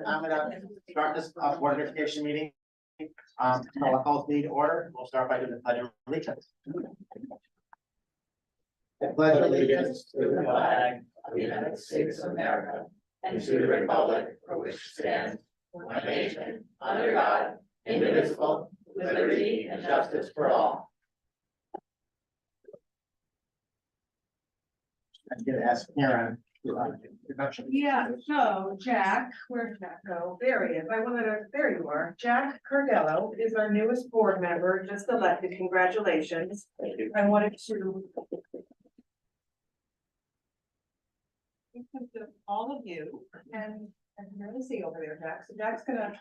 I'm gonna start this Board of Education meeting. I'll call the meeting to order. We'll start by doing the pledge of allegiance. I pledge allegiance to the flag of the United States of America and to the republic for which it stands, one nation, under God, indivisible, with liberty and justice for all. I'm gonna ask Karen. Introduction. Yeah, so Jack, where'd Jack go? There he is. There you are. Jack Cardello is our newest board member, just elected. Congratulations. Thank you. I wanted to. All of you, and I can really see over there, Jack. So Jack's gonna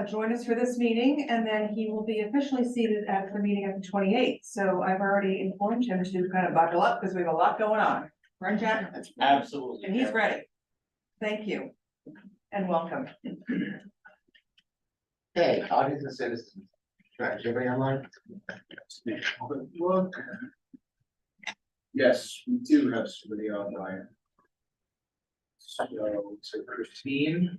join us for this meeting, and then he will be officially seated at the meeting at the 28th. So I've already informed him to kind of buckle up because we have a lot going on. Right, Jack? Absolutely. And he's ready. Thank you and welcome. Hey, audience and citizens. Is everybody online? Look. Yes, we do have somebody online. So Christine.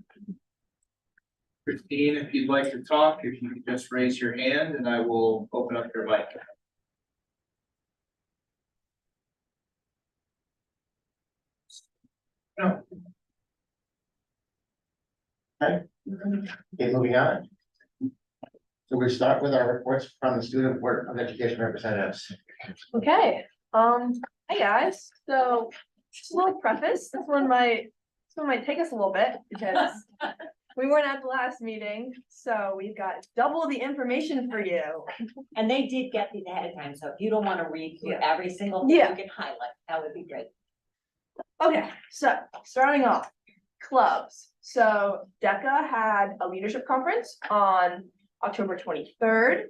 Christine, if you'd like to talk, if you could just raise your hand and I will open up your mic. No. Okay, moving on. So we start with our reports from the Student Board of Education representatives. Okay, hey guys, so just a little preface, this one might take us a little bit because we weren't at the last meeting, so we've got double the information for you. And they did get these ahead of time, so if you don't wanna read through every single thing, you Yeah. can highlight, that would be great. Okay, so starting off, clubs. So DECA had a leadership conference on October 23rd.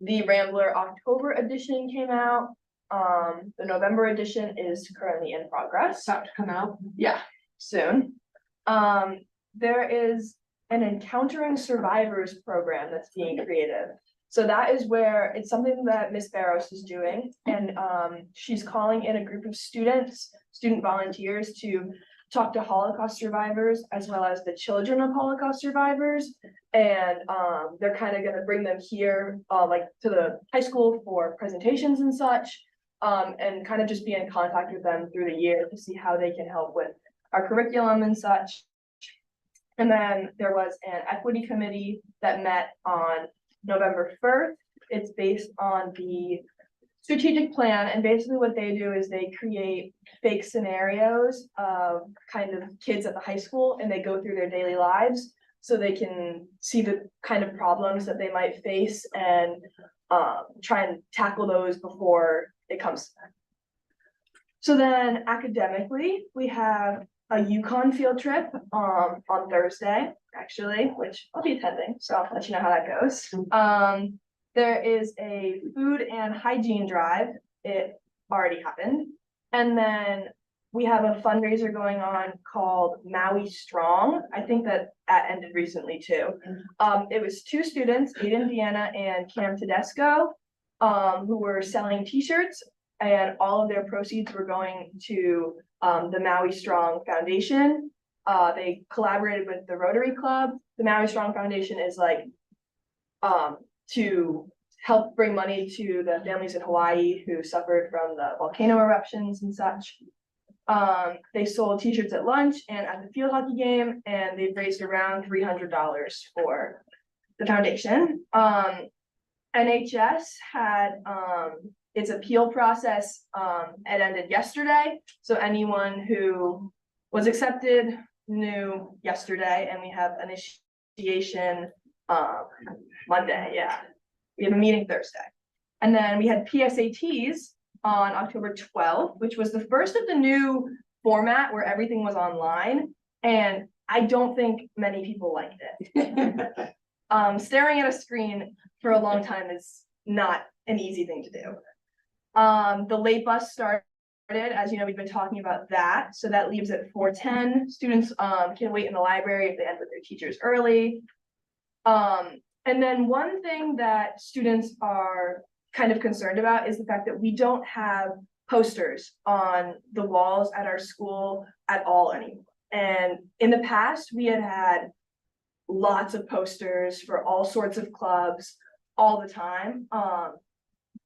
The Rambler October edition came out. The November edition is currently in progress. About to come out. Yeah, soon. There is an Encountering Survivors program that's being created. So that is where it's something that Miss Barros is doing, and she's calling in a group of student volunteers to talk to Holocaust survivors as well as the children of Holocaust survivors. And they're kind of gonna bring them here, like to the high school for presentations and such, and kind of just be in contact with them through the year to see how they can help with our curriculum and such. And then there was an equity committee that met on November 1st. It's based on the strategic plan, and basically what they do is they create fake scenarios of kind of kids at the high school, and they go through their daily lives so they can see the kind of problems that they might face and try and tackle those before it comes to them. So then academically, we have a Yukon field trip on Thursday, actually, which I'll be attending, so I'll let you know how that goes. There is a food and hygiene drive. It already happened. And then we have a fundraiser going on called Maui Strong. I think that ended recently too. It was two students, Aiden Deanna and Cam Tedesco, who were selling t-shirts, and all of their proceeds were going to the Maui Strong Foundation. They collaborated with the Rotary Club. The Maui Strong Foundation is like to help bring money to the families in Hawaii who suffered from the volcano eruptions and such. They sold t-shirts at lunch and at the field hockey game, and they've raised around $300 for the foundation. NHS had its appeal process, it ended yesterday. So anyone who was accepted knew yesterday, and we have initiation Monday, yeah. We have a meeting Thursday. And then we had PSATs on October 12th, which was the first of the new format where everything was online. And I don't think many people liked it. Staring at a screen for a long time is not an easy thing to do. The late bus started, as you know, we've been talking about that. So that leaves at 4:10. Students can wait in the library if they end with their teachers early. And then one thing that students are kind of concerned about is the fact that we don't have posters on the walls at our school at all anymore. And in the past, we had lots of posters for all sorts of clubs all the time.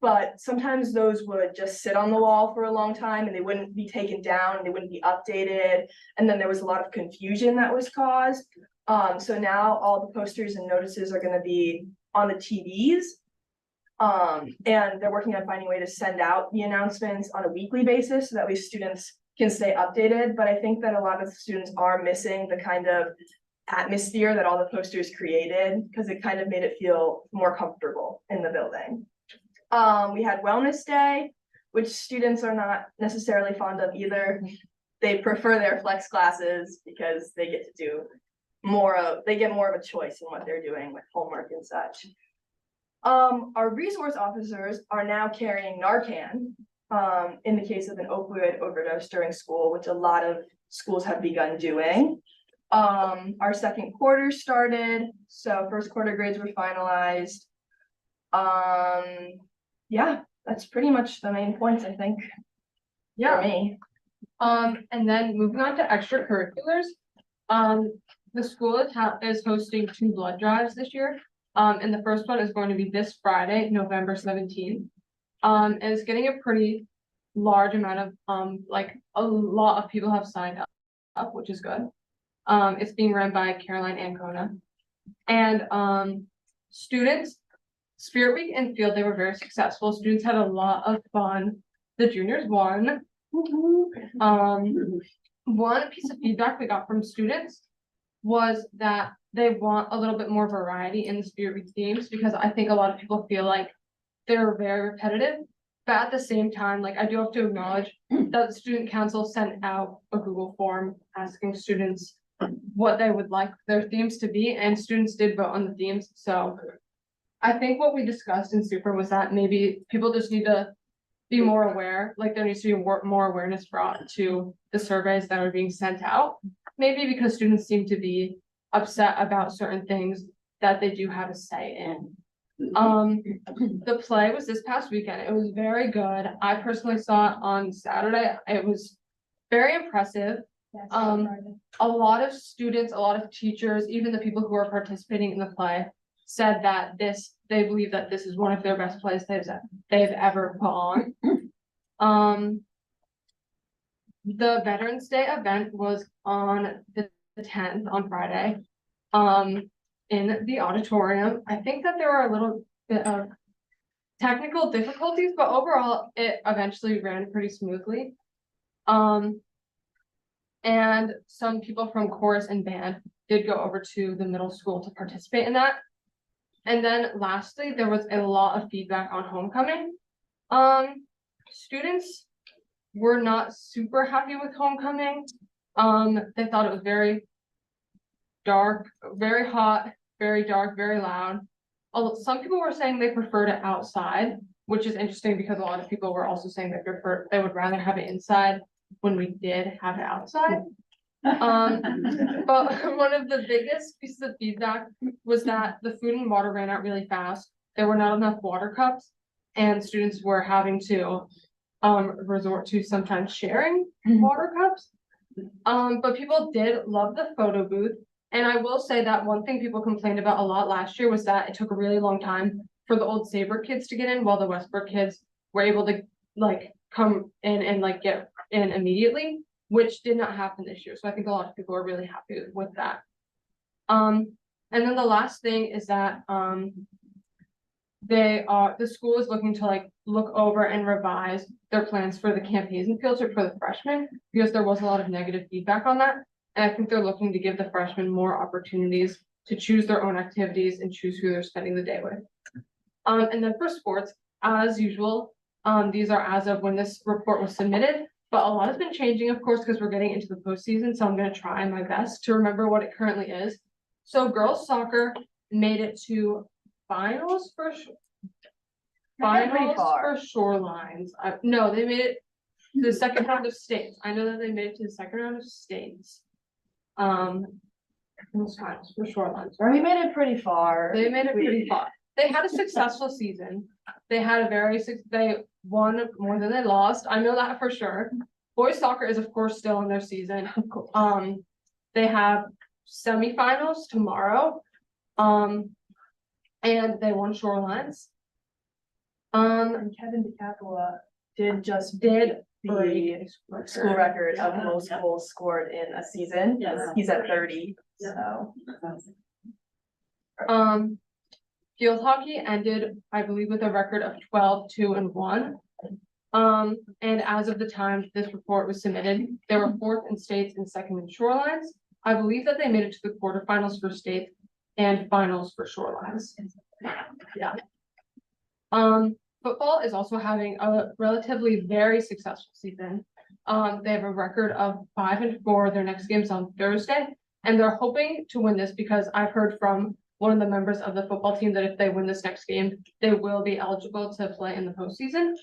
But sometimes those would just sit on the wall for a long time and they wouldn't be taken down and they wouldn't be updated. And then there was a lot of confusion that was caused. So now all the posters and notices are gonna be on the TVs. And they're working on finding a way to send out the announcements on a weekly basis so that way students can stay updated. But I think that a lot of the students are missing the kind of atmosphere that all the posters created because it kind of made it feel more comfortable in the building. We had Wellness Day, which students are not necessarily fond of either. They prefer their flex classes because they get to do they get more of a choice in what they're doing with homework and such. Our resource officers are now carrying Narcan, in the case of an opioid overdose during school, which a lot of schools have begun doing. Our second quarter started, so first quarter grades were finalized. Yeah, that's pretty much the main points, I think. For me. And then moving on to extracurriculars, the school is hosting 2 blood drives this year. And the first one is going to be this Friday, November 17th. And it's getting a pretty large amount of, like a lot of people have signed up, which is good. It's being run by Caroline Ancona. And students, Spirit Week and Field Day were very successful. Students had a lot of fun. The juniors won. One piece of feedback we got from students was that they want a little bit more variety in the Spirit Week themes because I think a lot of people feel like they're very repetitive. But at the same time, like I do have to acknowledge that the student council sent out a Google form asking students what they would like their themes to be, and students did vote on the themes. So I think what we discussed in Super was that maybe people just need to be more aware, like there needs to be more awareness brought to the surveys that are being sent out. Maybe because students seem to be upset about certain things that they do have a say in. The play was this past weekend. It was very good. I personally saw it on Saturday. It was very impressive. A lot of students, a lot of teachers, even the people who are participating in the play said that they believe that this is one of their best plays they've ever put on. The Veterans Day event was on the 10th, on Friday, in the auditorium. I think that there were a little bit of technical difficulties, but overall it eventually ran pretty smoothly. And some people from chorus and band did go over to the middle school to participate in that. And then lastly, there was a lot of feedback on homecoming. Students were not super happy with homecoming. They thought it was very dark, very hot, very dark, very loud. Some people were saying they preferred it outside, which is interesting because a lot of people were also saying they would rather have it inside when we did have it outside. But one of the biggest pieces of feedback was that the food and water ran out really fast. There were not enough water cups, and students were having to resort to sometimes sharing water cups. But people did love the photo booth. And I will say that one thing people complained about a lot last year was that it took a really long time for the Old Saybrook kids to get in, while the Westbrook kids were able to like come in and like get in immediately, which did not happen this year. So I think a lot of people are really happy with that. And then the last thing is that the school is looking to like look over and revise their plans for the Camp Hazen field trip for the freshmen, because there was a lot of negative feedback on that. And I think they're looking to give the freshmen more opportunities to choose their own activities and choose who they're spending the day with. And then for sports, as usual, these are as of when this report was submitted, but a lot has been changing, of course, because we're getting into the postseason. So I'm going to try my best to remember what it currently is. So girls soccer made it to finals for Shorelines. No, they made it to the second round of states. I know that they made it to the second round of states. Finals for Shorelines. We made it pretty far. They made it pretty far. They had a successful season. They won more than they lost. I know that for sure. Boys soccer is of course still in their season. They have semifinals tomorrow. And they won Shorelines. And Kevin DeCapua did just Did the break school record of most goals scored in a season. Yes. He's at 30, so. Field hockey ended, I believe, with a record of 12-2-1. And as of the time this report was submitted, they were fourth in states and second in Shorelines. I believe that they made it to the quarterfinals for states and finals for Shorelines. Yeah. Football is also having a relatively very successful season. They have a record of 5-4. Their next game's on Thursday, and they're hoping to win this because I've heard from one of the members of the football team that if they win this next game, they will be eligible to play in the postseason.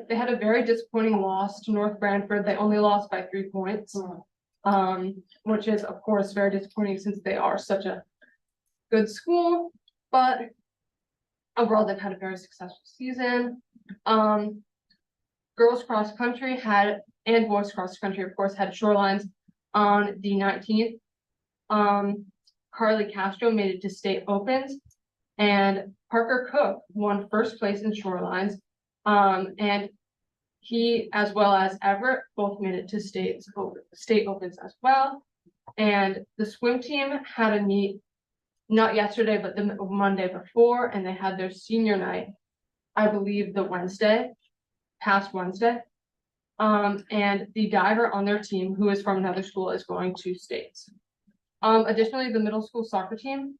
They had a very disappointing loss to North Branford. They only lost by 3 points, which is of course very disappointing since they are such a good school, but overall they've had a very successful season. Girls cross country and boys cross country, of course, had Shorelines on the 19th. Carly Castro made it to state opens, and Parker Cook won first place in Shorelines. And he, as well as Everett, both made it to state opens as well. And the swim team had a meet, not yesterday, but the Monday before, and they had their senior night, I believe past Wednesday. And the diver on their team, who is from another school, is going to states. Additionally, the middle school soccer team,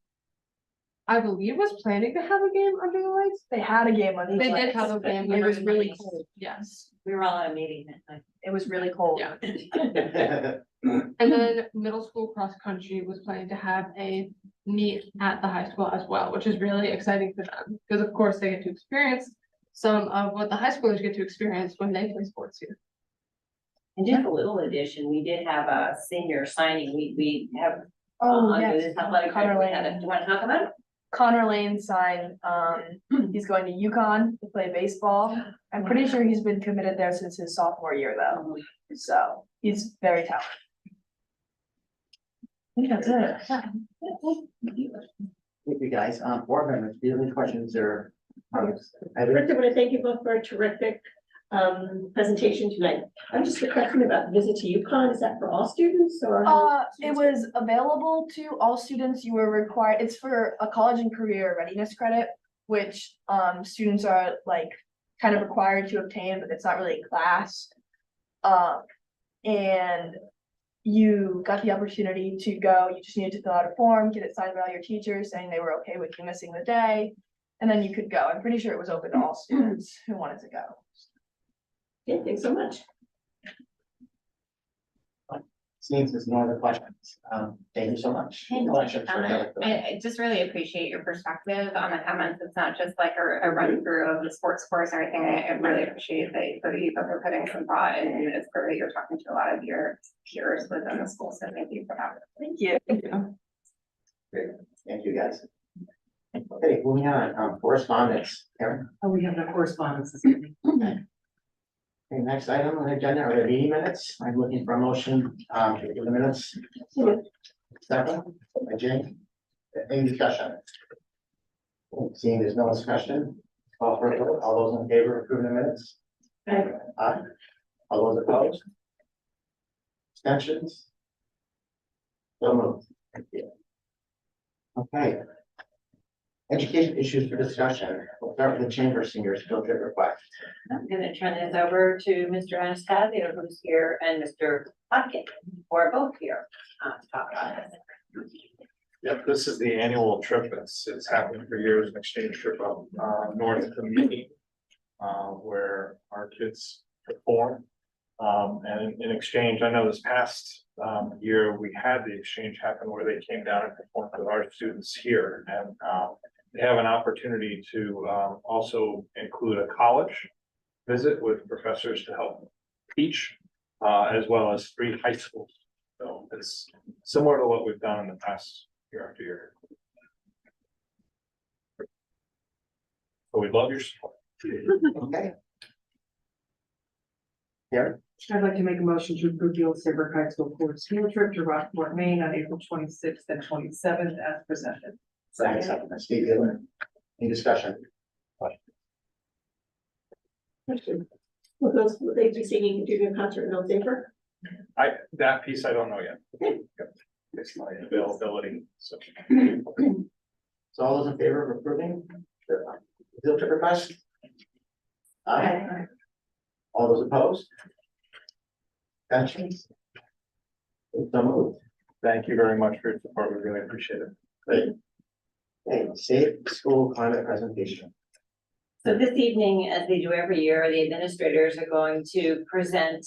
I believe, was planning to have a game under the lights. They had a game on. They did have a game. It was under the really lights. cold. Yes. We were all at a meeting that night. It was really cold. Yeah. And then middle school cross country was planning to have a meet at the high school as well, which is really exciting for them because of course they get to experience some of what the high schoolers get to experience when they play sports here. And just a little addition, we did have a senior signing, we have. Oh, under yes. this athletic Connor director, we had Lane. do you want to talk about it? Connor Lane signed, he's going to UConn to play baseball. I'm pretty sure he's been committed there since his sophomore year though, so he's very talented. I think that's it. Thank you, guys. Board members, do you have any questions or comments? First, I want to thank you both for a terrific presentation tonight. I'm just a question about the visit to UConn. Is that for all students or? It was available to all students. You were required, it's for a college and career readiness credit, which students are like kind of required to obtain, but it's not really a class. And you got the opportunity to go, you just needed to fill out a form, get it signed by all your teachers saying they were okay with you missing the day, and then you could go. I'm pretty sure it was open to all students who wanted to go. Okay, thanks so much. Seems there's no other questions. Thank you so much. Hey, No questions for Heather. I just really appreciate your perspective on the comments. It's not just like a run through of the sports course or anything. I really appreciate that you both are putting some thought, and it's clear that you're talking to a lot of your peers within the school. So thank you for that. Thank you. Great. Thank you, guys. Okay, moving on, correspondence. Karen? Oh, we have no correspondence this evening. Okay, next item on the agenda are the meeting minutes. I'm looking for a motion, to give the minutes. Second, by Jane. Any discussion? Seeing there's no discussion, call for a vote. All those in favor of approving the minutes? Aye. All those opposed? Abstentions? So moved. Thank you. Okay. Education issues for discussion. We'll start with the chamber seniors field trip request. I'm gonna turn this over to Mr. Anastasio, who's here, and Mr. Hodkin, who are both here, to talk about this. Yep, this is the annual trip. It's happened for years, an exchange trip up north to Maine. Where our kids perform. And in exchange, I know this past year, we had the exchange happen where they came down and performed with our students here. And they have an opportunity to also include a college visit with professors to help teach, as well as 3 high schools. So it's similar to what we've done in the past year after year. So we'd love your support. Okay. Karen? I'd like to make a motion to approve the Old Saybrook High School board field trip to Rockport, Maine on April 26th and 27th as presented. Second, Steve Gillen. Any discussion? Will they be singing junior concert in Old Saybrook? That piece I don't know yet. It's my availability, so. So all those in favor of approving the field trip request? Aye. All those opposed? Abstentions? So moved. Thank you very much for your support. We really appreciate it. Great. Okay, safe school climate presentation. So this evening, as they do every year, the administrators are going to present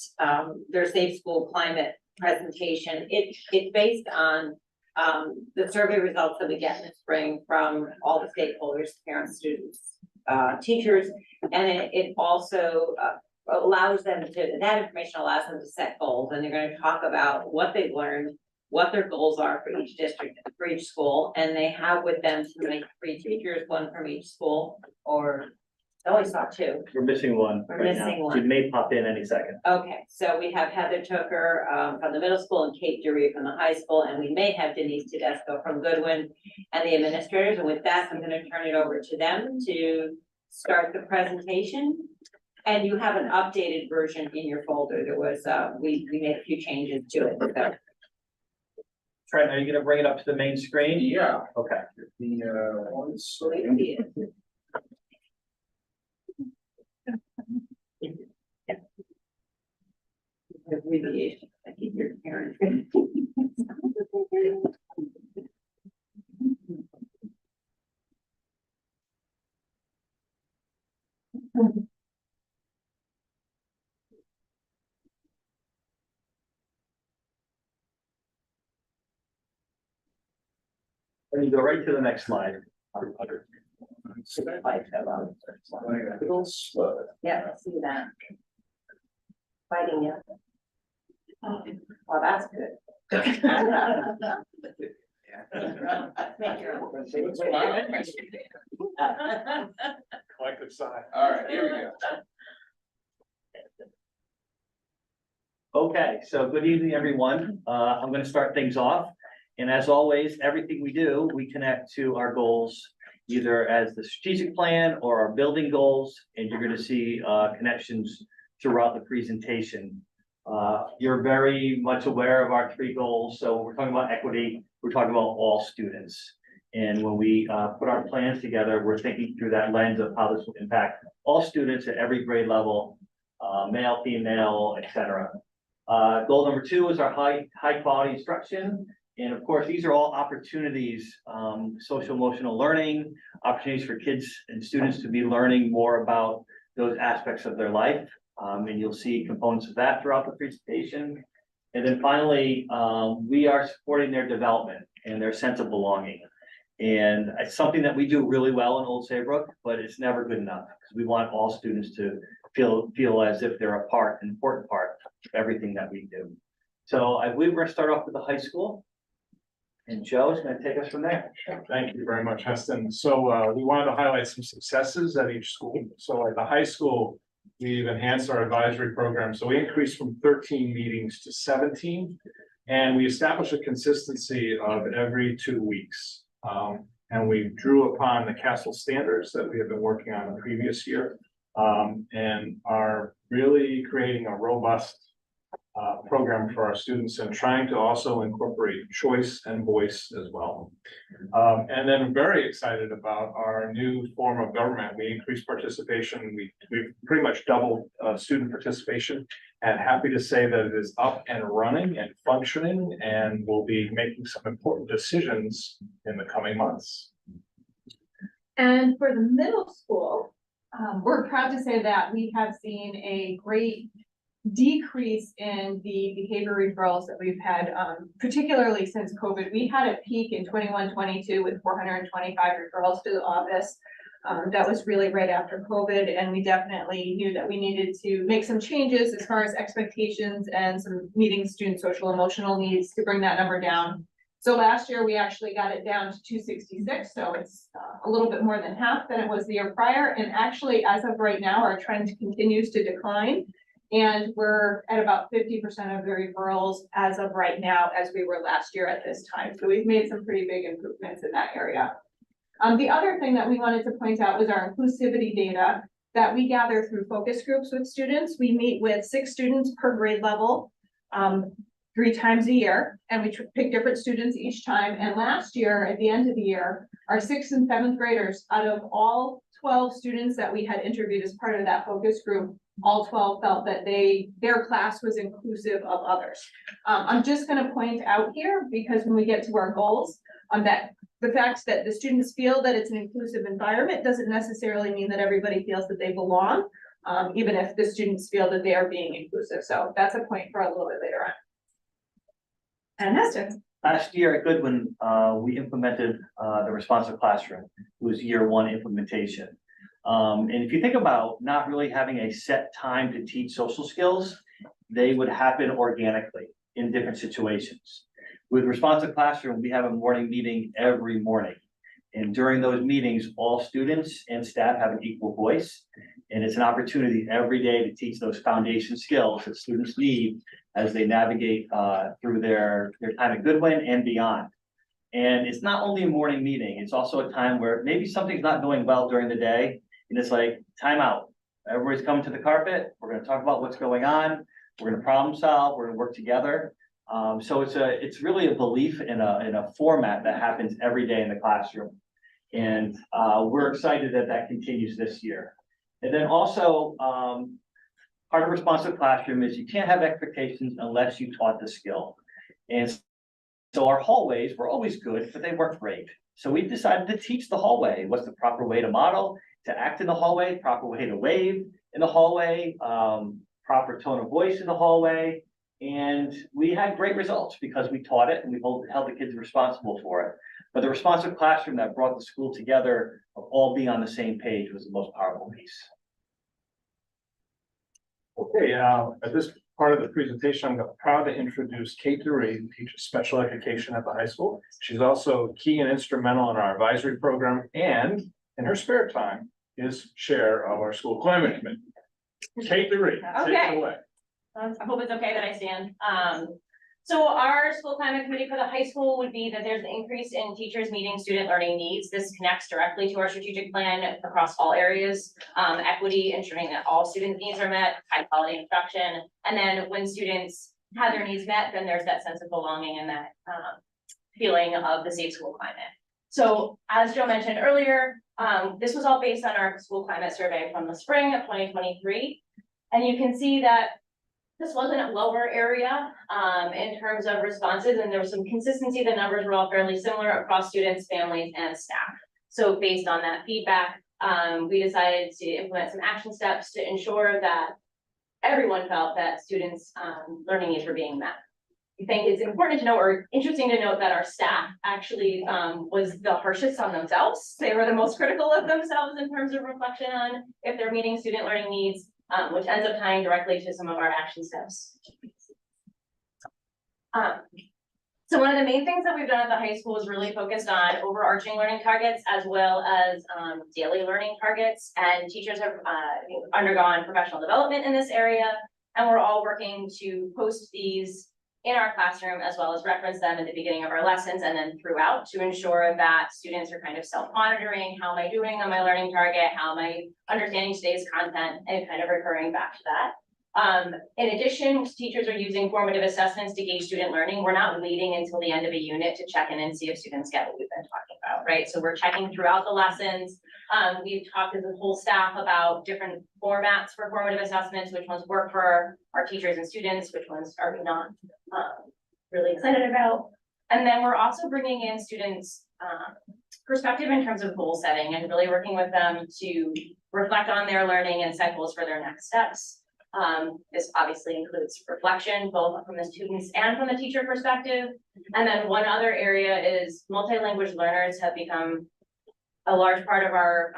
their Safe School Climate presentation. It's based on the survey results that we get in the spring from all the stakeholders, parents, students, teachers, and it also allows them to, that information allows them to set goals, and they're going to talk about what they've learned, what their goals are for each district, for each school, and they have with them tonight 3 teachers, 1 from each school, or I always saw 2. We're missing one. We're right now. missing one. She may pop in any second. Okay, so we have Heather Tooker from the middle school and Kate Dury from the high school, and we may have Denise Tedesco from Goodwin and the administrators. And with that, I'm gonna turn it over to them to start the presentation. And you have an updated version in your folder. There was, we made a few changes to it, so. Trent, are you gonna bring it up to the main screen? Yeah. Okay. The, one Abbreviation. I keep your parents. And you go right to the next slide. Yeah, I see that. Fighting you. Well, that's good. Make your own. Collective sigh. All right, here we go. Okay, so good evening, everyone. I'm gonna start things off. And as always, everything we do, we connect to our goals, either as the strategic plan or our building goals, and you're gonna see connections throughout the presentation. You're very much aware of our 3 goals. So we're talking about equity, we're talking about all students. And when we put our plans together, we're thinking through that lens of how this will impact all students at every grade level, male, female, etc. Goal number 2 is our high quality instruction. And of course, these are all opportunities, social emotional learning, opportunities for kids and students to be learning more about those aspects of their life. And you'll see components of that throughout the presentation. And then finally, we are supporting their development and their sense of belonging. And it's something that we do really well in Old Saybrook, but it's never good enough because we want all students to feel as if they're an important part of everything that we do. So I believe we're gonna start off with the high school. And Joe's gonna take us from there. Thank you very much, Heston. So we wanted to highlight some successes at each school. So at the high school, we've enhanced our advisory program. So we increased from 13 meetings to 17. And we established a consistency of every 2 weeks. And we drew upon the Castle standards that we have been working on the previous year. And are really creating a robust program for our students and trying to also incorporate choice and voice as well. And then I'm very excited about our new form of government. We increased participation. We've pretty much doubled student participation, and happy to say that it is up and running and functioning, and we'll be making some important decisions in the coming months. And for the middle school, we're proud to say that we have seen a great decrease in the behavior referrals that we've had, particularly since COVID. We had a peak in 21-22 with 425 referrals to the office. That was really right after COVID, and we definitely knew that we needed to make some changes as far as expectations and some meeting student social emotional needs to bring that number down. So last year, we actually got it down to 266, so it's a little bit more than half than it was the year prior. And actually, as of right now, our trend continues to decline. And we're at about 50% of the referrals as of right now, as we were last year at this time. So we've made some pretty big improvements in that area. The other thing that we wanted to point out was our inclusivity data that we gather through focus groups with students. We meet with 6 students per grade level, 3 times a year, and we pick different students each time. And last year, at the end of the year, our 6th and 7th graders, out of all 12 students that we had interviewed as part of that focus group, all 12 felt that their class was inclusive of others. I'm just gonna point out here, because when we get to our goals, that the fact that the students feel that it's an inclusive environment doesn't necessarily mean that everybody feels that they belong, even if the students feel that they are being inclusive. So that's a point for a little bit later on. And Hester. Last year at Goodwin, we implemented the responsive classroom. It was year 1 implementation. And if you think about not really having a set time to teach social skills, they would happen organically in different situations. With responsive classroom, we have a morning meeting every morning. And during those meetings, all students and staff have an equal voice. And it's an opportunity every day to teach those foundation skills that students need as they navigate through their time at Goodwin and beyond. And it's not only a morning meeting, it's also a time where maybe something's not going well during the day. And it's like, time out. Everybody's coming to the carpet. We're gonna talk about what's going on. We're gonna problem solve. We're gonna work together. So it's really a belief in a format that happens every day in the classroom. And we're excited that that continues this year. And then also, part of responsive classroom is you can't have expectations unless you taught the skill. And so our hallways were always good, but they weren't great. So we decided to teach the hallway. What's the proper way to model, to act in the hallway, proper way to wave in the hallway, proper tone of voice in the hallway. And we had great results because we taught it and we held the kids responsible for it. But the responsive classroom that brought the school together of all being on the same page was the most powerful piece. Okay, at this part of the presentation, I'm proud to introduce Kate DeRee, who teaches special education at the high school. She's also key and instrumental in our advisory program, and in her spare time is chair of our school climate committee. Kate DeRee, take it away. I hope it's okay that I stand. So our school climate committee for the high school would be that there's an increase in teachers meeting student learning needs. This connects directly to our strategic plan across all areas, equity, ensuring that all student needs are met, high quality instruction. And then when students have their needs met, then there's that sense of belonging and that feeling of the safe school climate. So as Joe mentioned earlier, this was all based on our school climate survey from the spring of 2023. And you can see that this wasn't a lower area in terms of responses, and there was some consistency. The numbers were all fairly similar across students, families, and staff. So based on that feedback, we decided to implement some action steps to ensure that everyone felt that students' learning needs were being met. I think it's important to note, or interesting to note, that our staff actually was the harshest on themselves. They were the most critical of themselves in terms of reflection on if they're meeting student learning needs, which ends up tying directly to some of our action steps. So one of the main things that we've done at the high school is really focused on overarching learning targets as well as daily learning targets. And teachers have undergone professional development in this area. And we're all working to post these in our classroom as well as reference them at the beginning of our lessons and then throughout to ensure that students are kind of self-monitoring. How am I doing on my learning target? How am I understanding today's content, and kind of referring back to that. In addition, teachers are using formative assessments to gauge student learning. We're not waiting until the end of a unit to check in and see if students get what we've been talking about, right? So we're checking throughout the lessons. We've talked as a whole staff about different formats for formative assessments, which ones work for our teachers and students, which ones are we not really excited about. And then we're also bringing in students' perspective in terms of goal setting and really working with them to reflect on their learning and set goals for their next steps. This obviously includes reflection, both from the students and from the teacher perspective. And then one other area is multilingual learners have become a large part of our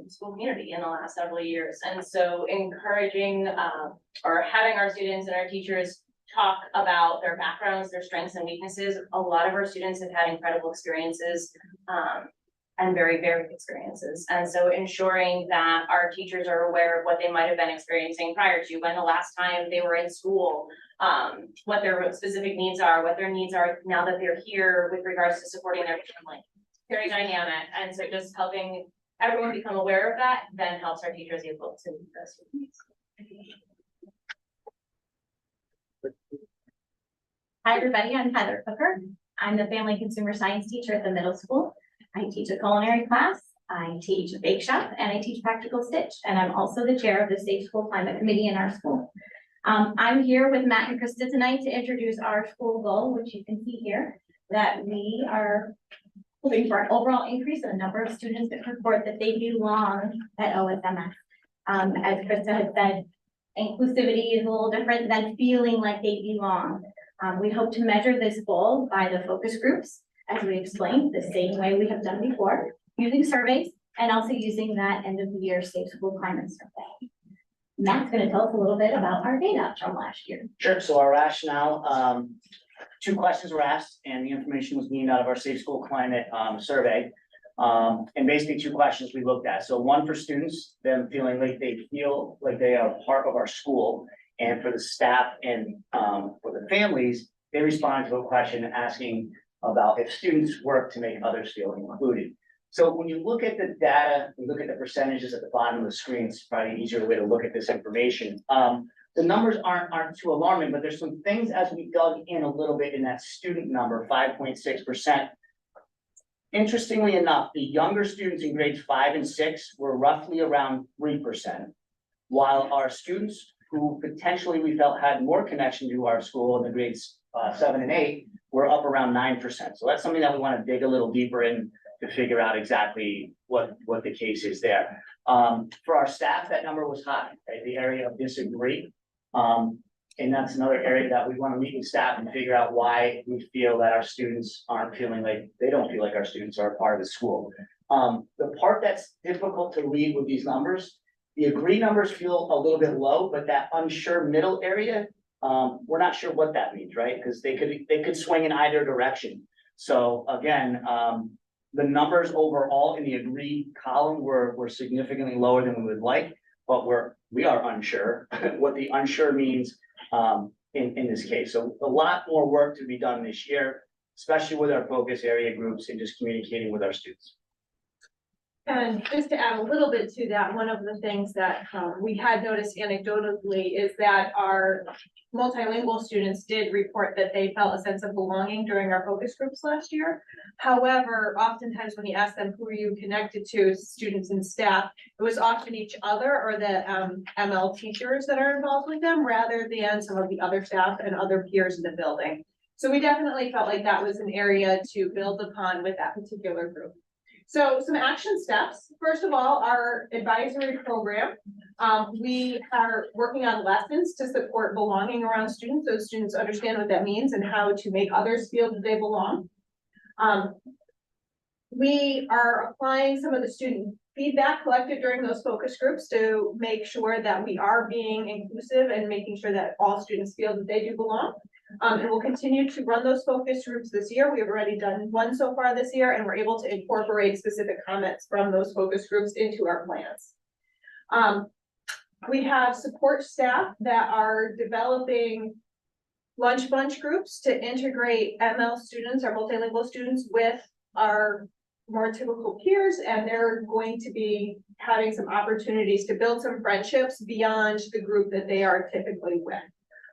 school community in the last several years. And so encouraging or having our students and our teachers talk about their backgrounds, their strengths and weaknesses. A lot of our students have had incredible experiences and very varied experiences. And so ensuring that our teachers are aware of what they might have been experiencing prior to when the last time they were in school, what their specific needs are, what their needs are now that they're here with regards to supporting their family. Very dynamic. And so just helping everyone become aware of that then helps our teachers able to meet those needs. Hi, everybody. I'm Heather Cooker. I'm the family consumer science teacher at the middle school. I teach a culinary class, I teach a bake shop, and I teach practical stitch. And I'm also the chair of the Safe School Climate Committee in our school. I'm here with Matt and Krista tonight to introduce our school goal, which you can see here, that we are hoping for an overall increase in the number of students that report that they belong at OSMS. As Krista had said, inclusivity is a little different than feeling like they belong. We hope to measure this goal by the focus groups, as we explained, the same way we have done before, using surveys and also using that end of the year Safe School Climate Survey. Matt's going to tell us a little bit about our data from last year. Sure, so our rationale, 2 questions were asked and the information was gleaned out of our Safe School Climate survey. And basically 2 questions we looked at. So one for students, them feeling like they feel like they are part of our school. And for the staff and for the families, they responded to a question asking about if students work to make others feel included. So when you look at the data, you look at the percentages at the bottom of the screen, it's probably an easier way to look at this information. The numbers aren't too alarming, but there's some things as we dug in a little bit in that student number, 5.6%. Interestingly enough, the younger students in grades 5 and 6 were roughly around 3%, while our students who potentially we felt had more connection to our school in the grades 7 and 8 were up around 9%. So that's something that we want to dig a little deeper in to figure out exactly what the case is there. For our staff, that number was high, right? The area of disagree. And that's another area that we want to meet with staff and figure out why we feel that our students aren't feeling like, they don't feel like our students are a part of the school. The part that's difficult to read with these numbers, the agree numbers feel a little bit low, but that unsure middle area, we're not sure what that means, right? Because they could swing in either direction. So again, the numbers overall in the agree column were significantly lower than we would like, but we are unsure what the unsure means in this case. So a lot more work to be done this year, especially with our focus area groups and just communicating with our students. And just to add a little bit to that, one of the things that we had noticed anecdotally is that our multilingual students did report that they felt a sense of belonging during our focus groups last year. However, oftentimes when you ask them who are you connected to, students and staff, it was often each other or the ML teachers that are involved with them rather than some of the other staff and other peers in the building. So we definitely felt like that was an area to build upon with that particular group. So some action steps. First of all, our advisory program. We are working on lessons to support belonging around students, so students understand what that means and how to make others feel that they belong. We are applying some of the student feedback collected during those focus groups to make sure that we are being inclusive and making sure that all students feel that they do belong. And we'll continue to run those focus groups this year. We have already done one so far this year, and we're able to incorporate specific comments from those focus groups into our plans. We have support staff that are developing lunch bunch groups to integrate ML students, our multilingual students, with our more typical peers, and they're going to be having some opportunities to build some friendships beyond the group that they are typically with.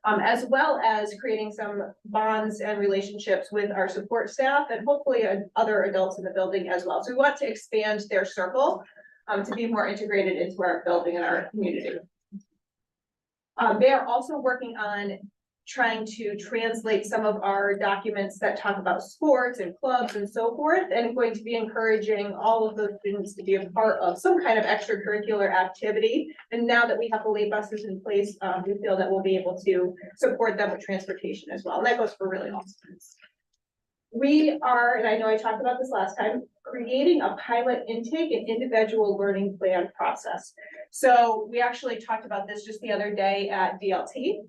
As well as creating some bonds and relationships with our support staff and hopefully other adults in the building as well. So we want to expand their circle to be more integrated into our building and our community. They are also working on trying to translate some of our documents that talk about sports and clubs and so forth, and going to be encouraging all of those students to be a part of some kind of extracurricular activity. And now that we have the late buses in place, we feel that we'll be able to support them with transportation as well. And that goes for really all students. We are, and I know I talked about this last time, creating a pilot intake and individual learning plan process. So we actually talked about this just the other day at DLT.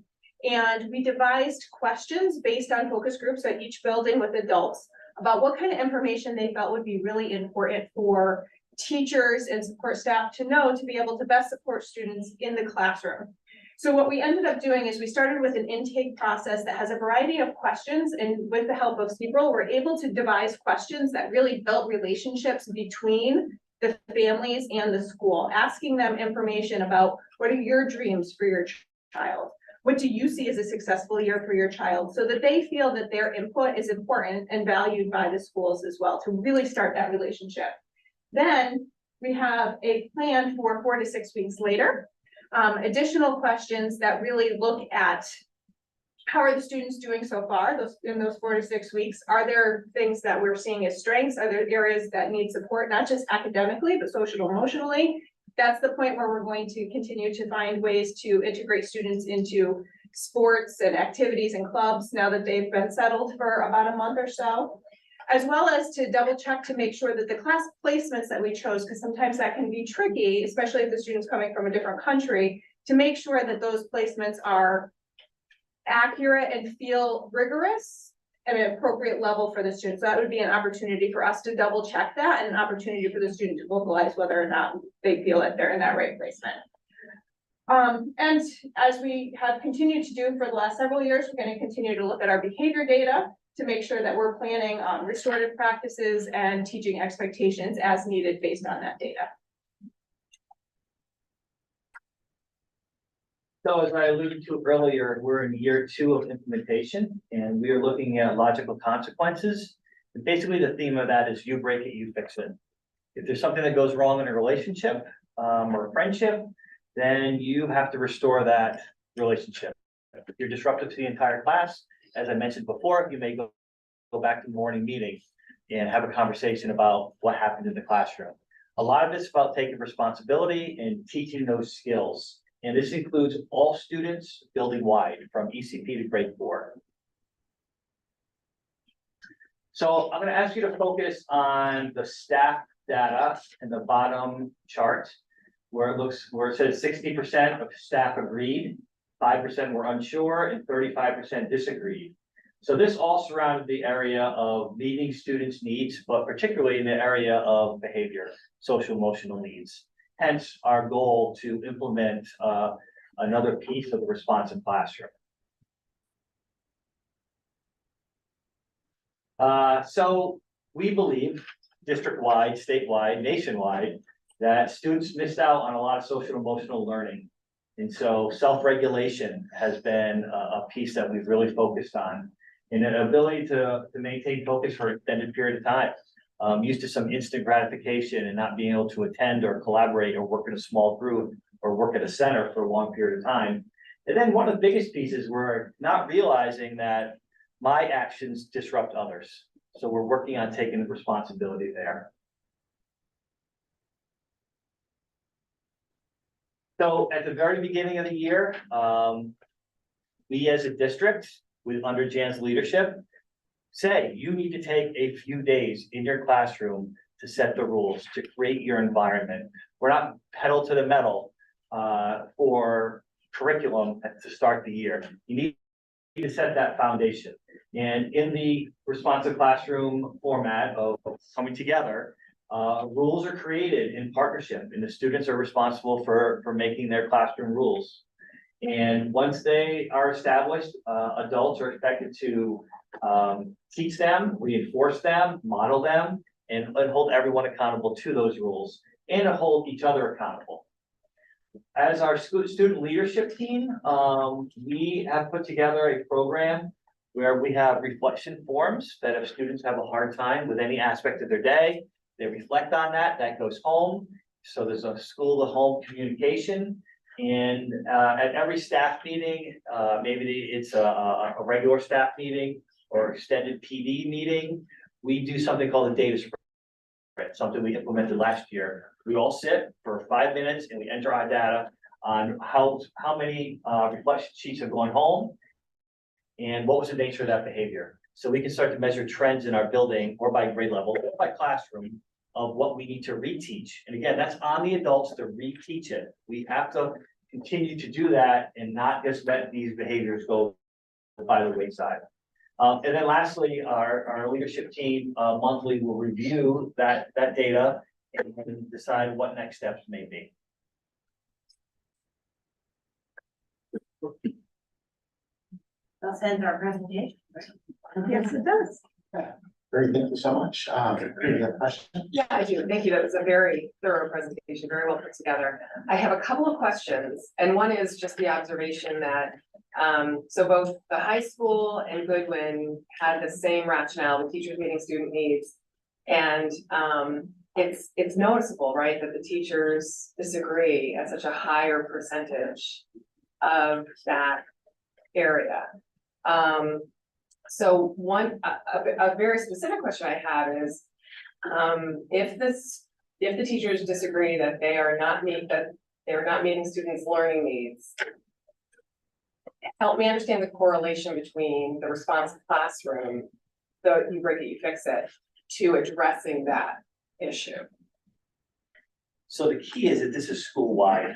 And we devised questions based on focus groups at each building with adults about what kind of information they felt would be really important for teachers and support staff to know to be able to best support students in the classroom. So what we ended up doing is we started with an intake process that has a variety of questions, and with the help of Seabrel, we're able to devise questions that really built relationships between the families and the school, asking them information about what are your dreams for your child? What do you see as a successful year for your child? So that they feel that their input is important and valued by the schools as well, to really start that relationship. Then we have a plan for 4 to 6 weeks later. Additional questions that really look at how are the students doing so far in those 4 to 6 weeks? Are there things that we're seeing as strengths? Are there areas that need support, not just academically, but social emotionally? That's the point where we're going to continue to find ways to integrate students into sports and activities and clubs now that they've been settled for about a month or so. As well as to double check to make sure that the class placements that we chose, because sometimes that can be tricky, especially if the student's coming from a different country, to make sure that those placements are accurate and feel rigorous at an appropriate level for the students. So that would be an opportunity for us to double check that, and an opportunity for the student to vocalize whether or not they feel that they're in that right placement. And as we have continued to do for the last several years, we're going to continue to look at our behavior data to make sure that we're planning restorative practices and teaching expectations as needed based on that data. So as I alluded to earlier, we're in year 2 of implementation, and we are looking at logical consequences. And basically, the theme of that is you break it, you fix it. If there's something that goes wrong in a relationship or a friendship, then you have to restore that relationship. If you're disruptive to the entire class, as I mentioned before, you may go back to the morning meeting and have a conversation about what happened in the classroom. A lot of it's about taking responsibility and teaching those skills. And this includes all students building-wide from ECP to grade 4. So I'm going to ask you to focus on the staff data in the bottom chart, where it says 60% of staff agreed, 5% were unsure, and 35% disagreed. So this all surrounded the area of meeting students' needs, but particularly in the area of behavior, social emotional needs. Hence our goal to implement another piece of the responsive classroom. So we believe district-wide, statewide, nationwide, that students missed out on a lot of social emotional learning. And so self-regulation has been a piece that we've really focused on, and an ability to maintain focus for an extended period of time. Used to some instant gratification and not being able to attend or collaborate or work in a small group or work at a center for a long period of time. And then one of the biggest pieces, we're not realizing that my actions disrupt others. So we're working on taking the responsibility there. So at the very beginning of the year, we as a district, under Jan's leadership, say you need to take a few days in your classroom to set the rules, to create your environment. We're not pedal to the metal for curriculum to start the year. You need to set that foundation. And in the responsive classroom format of coming together, rules are created in partnership, and the students are responsible for making their classroom rules. And once they are established, adults are expected to teach them, reinforce them, model them, and hold everyone accountable to those rules, and to hold each other accountable. As our student leadership team, we have put together a program where we have reflection forums that if students have a hard time with any aspect of their day, they reflect on that, that goes home. So there's a school to home communication. And at every staff meeting, maybe it's a regular staff meeting or extended PD meeting, we do something called a data spread, something we implemented last year. We all sit for 5 minutes and we enter our data on how many reflection sheets have gone home and what was the nature of that behavior. So we can start to measure trends in our building or by grade level, or by classroom, of what we need to reteach. And again, that's on the adults to reteach it. We have to continue to do that and not just let these behaviors go by the wayside. And then lastly, our leadership team, monthly will review that data and decide what next steps may be. That's the end of our presentation. Yes, it does. Great, thank you so much. Any other questions? Yeah, I do. Thank you. That was a very thorough presentation, very well put together. I have a couple of questions, and one is just the observation that, so both the high school and Goodwin had the same rationale, the teachers meeting student needs. And, it's noticeable, right, that the teachers disagree at such a higher percentage of that area. So one, a very specific question I have is, if the teachers disagree that they're not meeting students' learning needs, help me understand the correlation between the responsive classroom, the you break it, you fix it, to addressing that issue. So the key is that this is school-wide,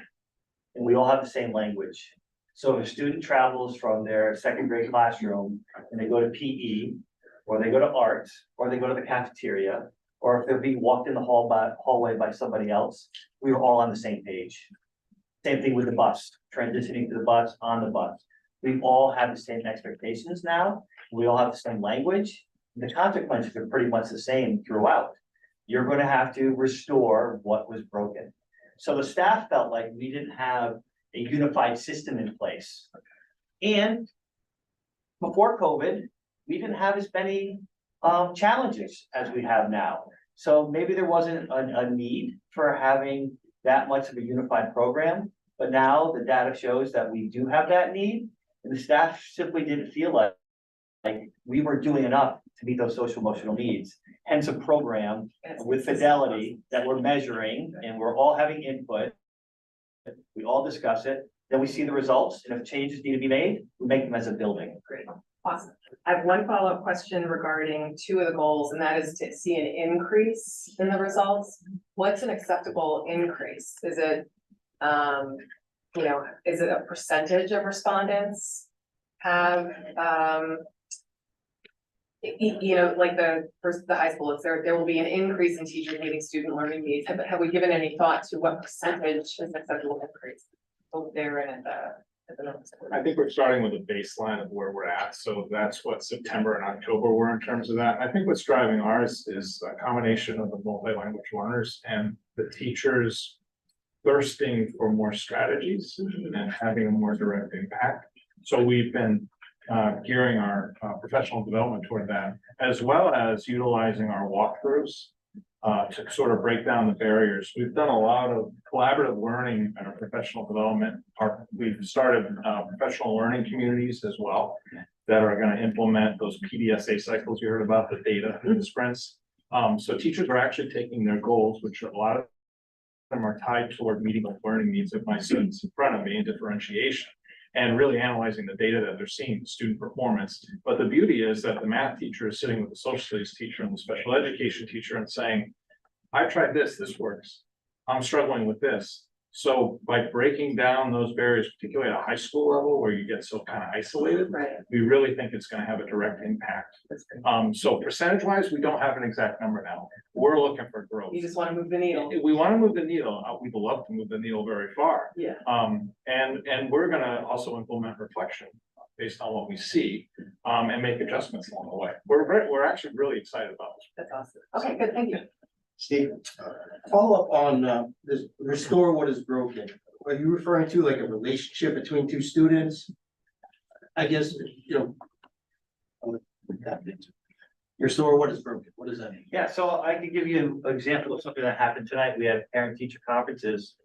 and we all have the same language. So if a student travels from their second grade classroom and they go to PE, or they go to art, or they go to the cafeteria, or if they're being walked in the hallway by somebody else, we are all on the same page. Same thing with the bus, transitioning to the bus, on the bus. We all have the same expectations now. We all have the same language. The consequences are pretty much the same throughout. You're going to have to restore what was broken. So the staff felt like we didn't have a unified system in place. And before COVID, we didn't have as many challenges as we have now. So maybe there wasn't a need for having that much of a unified program, but now the data shows that we do have that need, and the staff simply didn't feel like we were doing enough to meet those social emotional needs. Hence a program with fidelity that we're measuring, and we're all having input. We all discuss it, then we see the results, and if changes need to be made, we make them as a building. Great, awesome. I have one follow-up question regarding two of the goals, and that is to see an increase in the results. What's an acceptable increase? Is it, is it a percentage of respondents have, like the high school, it's there will be an increase in teachers meeting student learning needs. Have we given any thought to what percentage is an acceptable increase? Both there and at the notes. I think we're starting with a baseline of where we're at, so that's what September and October were in terms of that. I think what's driving ours is a combination of the multi-language learners and the teachers thirsting for more strategies and having a more direct impact. So we've been gearing our professional development toward that, as well as utilizing our walkthroughs to sort of break down the barriers. We've done a lot of collaborative learning in our professional development. We've started professional learning communities as well that are going to implement those PDSA cycles you heard about, the data and the sprints. So teachers are actually taking their goals, which a lot of them are tied toward meeting the learning needs of my students in front of me and differentiation, and really analyzing the data that they're seeing, student performance. But the beauty is that the math teacher is sitting with the social studies teacher and the special education teacher and saying, I tried this works. I'm struggling with this. So by breaking down those barriers, particularly at a high school level where you get so kind of isolated, Right. we really think it's going to have a direct impact. So percentage wise, we don't have an exact number now. We're looking for growth. You just want to move the needle. We want to move the needle. We'd love to move the needle very far. Yeah. And we're gonna also implement reflection based on what we see, and make adjustments along the way. We're actually really excited about this. That's awesome. Okay, good, thank you. Steve, follow up on this restore what is broken. Are you referring to like a relationship between two students? I guess, restore what is broken. What does that mean? Yeah, so I can give you an example of something that happened tonight. We had parent-teacher conferences,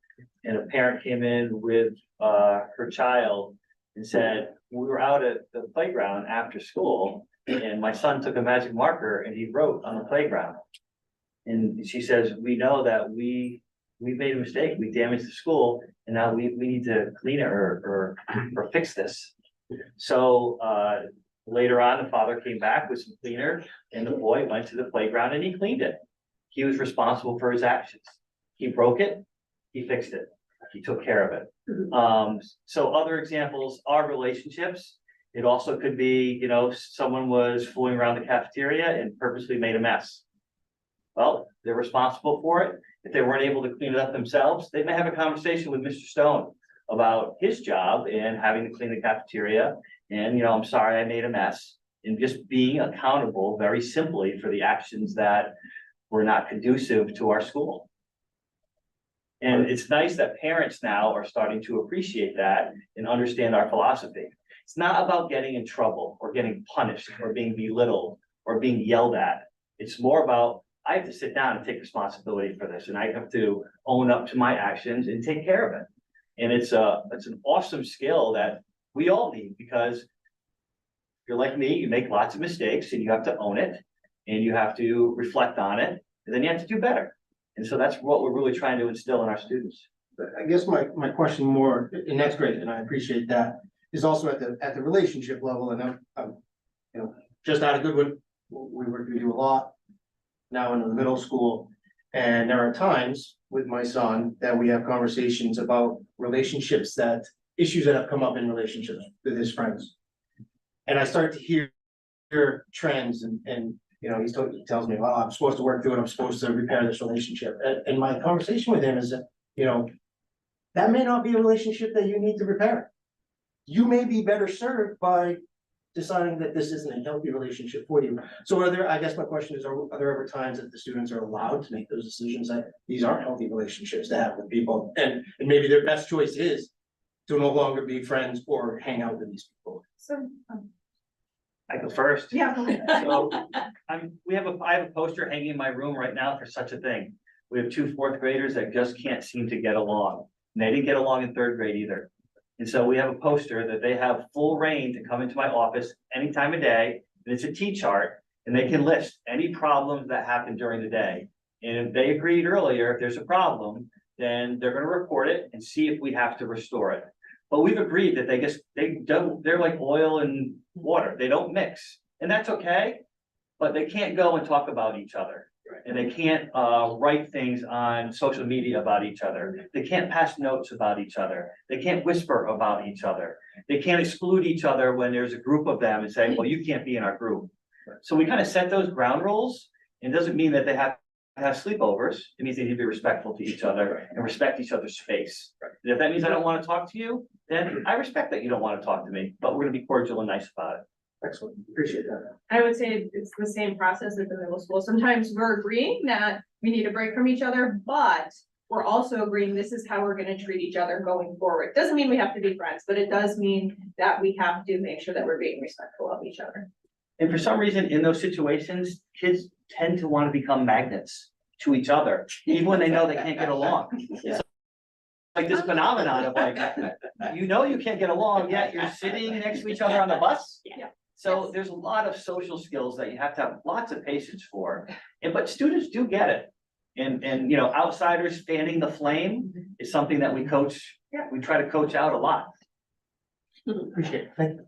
and a parent came in with her child and said, we were out at the playground after school, and my son took a magic marker and he wrote on the playground. And she says, we know that we made a mistake, we damaged the school, and now we need to clean it or fix this. So later on, the father came back with some cleaner, and the boy went to the playground and he cleaned it. He was responsible for his actions. He broke it, he fixed it, he took care of it. So other examples are relationships, It also could be, you know, someone was fooling around the cafeteria and purposely made a mess. Well, they're responsible for it. If they weren't able to clean it up themselves, they may have a conversation with Mr. Stone about his job and having to clean the cafeteria. And, you know, I'm sorry I made a mess, and just being accountable very simply for the actions that were not conducive to our school. And it's nice that parents now are starting to appreciate that and understand our philosophy. It's not about getting in trouble or getting punished or being belittled or being yelled at. It's more about, I have to sit down and take responsibility for this, and I have to own up to my actions and take care of it. And it's an awesome skill that we all need, because if you're like me, you make lots of mistakes and you have to own it and you have to reflect on it, and then you have to do better. And so that's what we're really trying to instill in our students. But I guess my question more, and that's great, and I appreciate that, is also at the relationship level, and I'm, you know, just out of Goodwin, we do a lot now in the middle school. And there are times with my son that we have conversations about relationships, issues that have come up in relationships with his friends. And I start to hear trends and you know, he tells me, well, I'm supposed to work through it, I'm supposed to repair this relationship. And my conversation with him is that, you know, that may not be a relationship that you need to repair. You may be better served by deciding that this isn't a healthy relationship for you. So I guess my question is, are there ever times that the students are allowed to make those decisions that these aren't healthy relationships to have with people? And maybe their best choice is to no longer be friends or hang out with these people. So, I go first. yeah, go ahead. So, I have a poster hanging in my room right now for such a thing. We have 2 4th graders that just can't seem to get along. And they didn't get along in 3rd grade either. And so we have a poster that they have full reign to come into my office any time of day, and it's a T-chart, and they can list any problems that happen during the day. And if they agreed earlier, if there's a problem, then they're gonna report it and see if we have to restore it. But we've agreed that they're like oil and water, they don't mix, and that's okay, but they can't go and talk about each other. And they can't write things on social media about each other. They can't pass notes about each other. They can't whisper about each other. They can't exclude each other when there's a group of them and say, well, you can't be in our group. So we kind of set those ground rules. It doesn't mean that they have to have sleepovers. It means they need to be respectful to each other and respect each other's space. And if that means I don't want to talk to you, then I respect that you don't want to talk to me, but we're gonna be cordial and nice about it. Excellent, appreciate that. I would say it's the same process at the middle school. Sometimes we're agreeing that we need a break from each other, but we're also agreeing this is how we're gonna treat each other going forward. Doesn't mean we have to be friends, but it does mean that we have to make sure that we're being respectful of each other. And for some reason, in those situations, kids tend to want to become magnets to each other, even when they know they can't get along. It's like this phenomenon of like, you know, you can't get along, yet you're sitting next to each other on the bus. Yeah. So there's a lot of social skills that you have to have lots of patience for, but students do get it. And you know, outsiders fanning the flame is something that we coach, we try to coach out a lot. Appreciate it, thank you.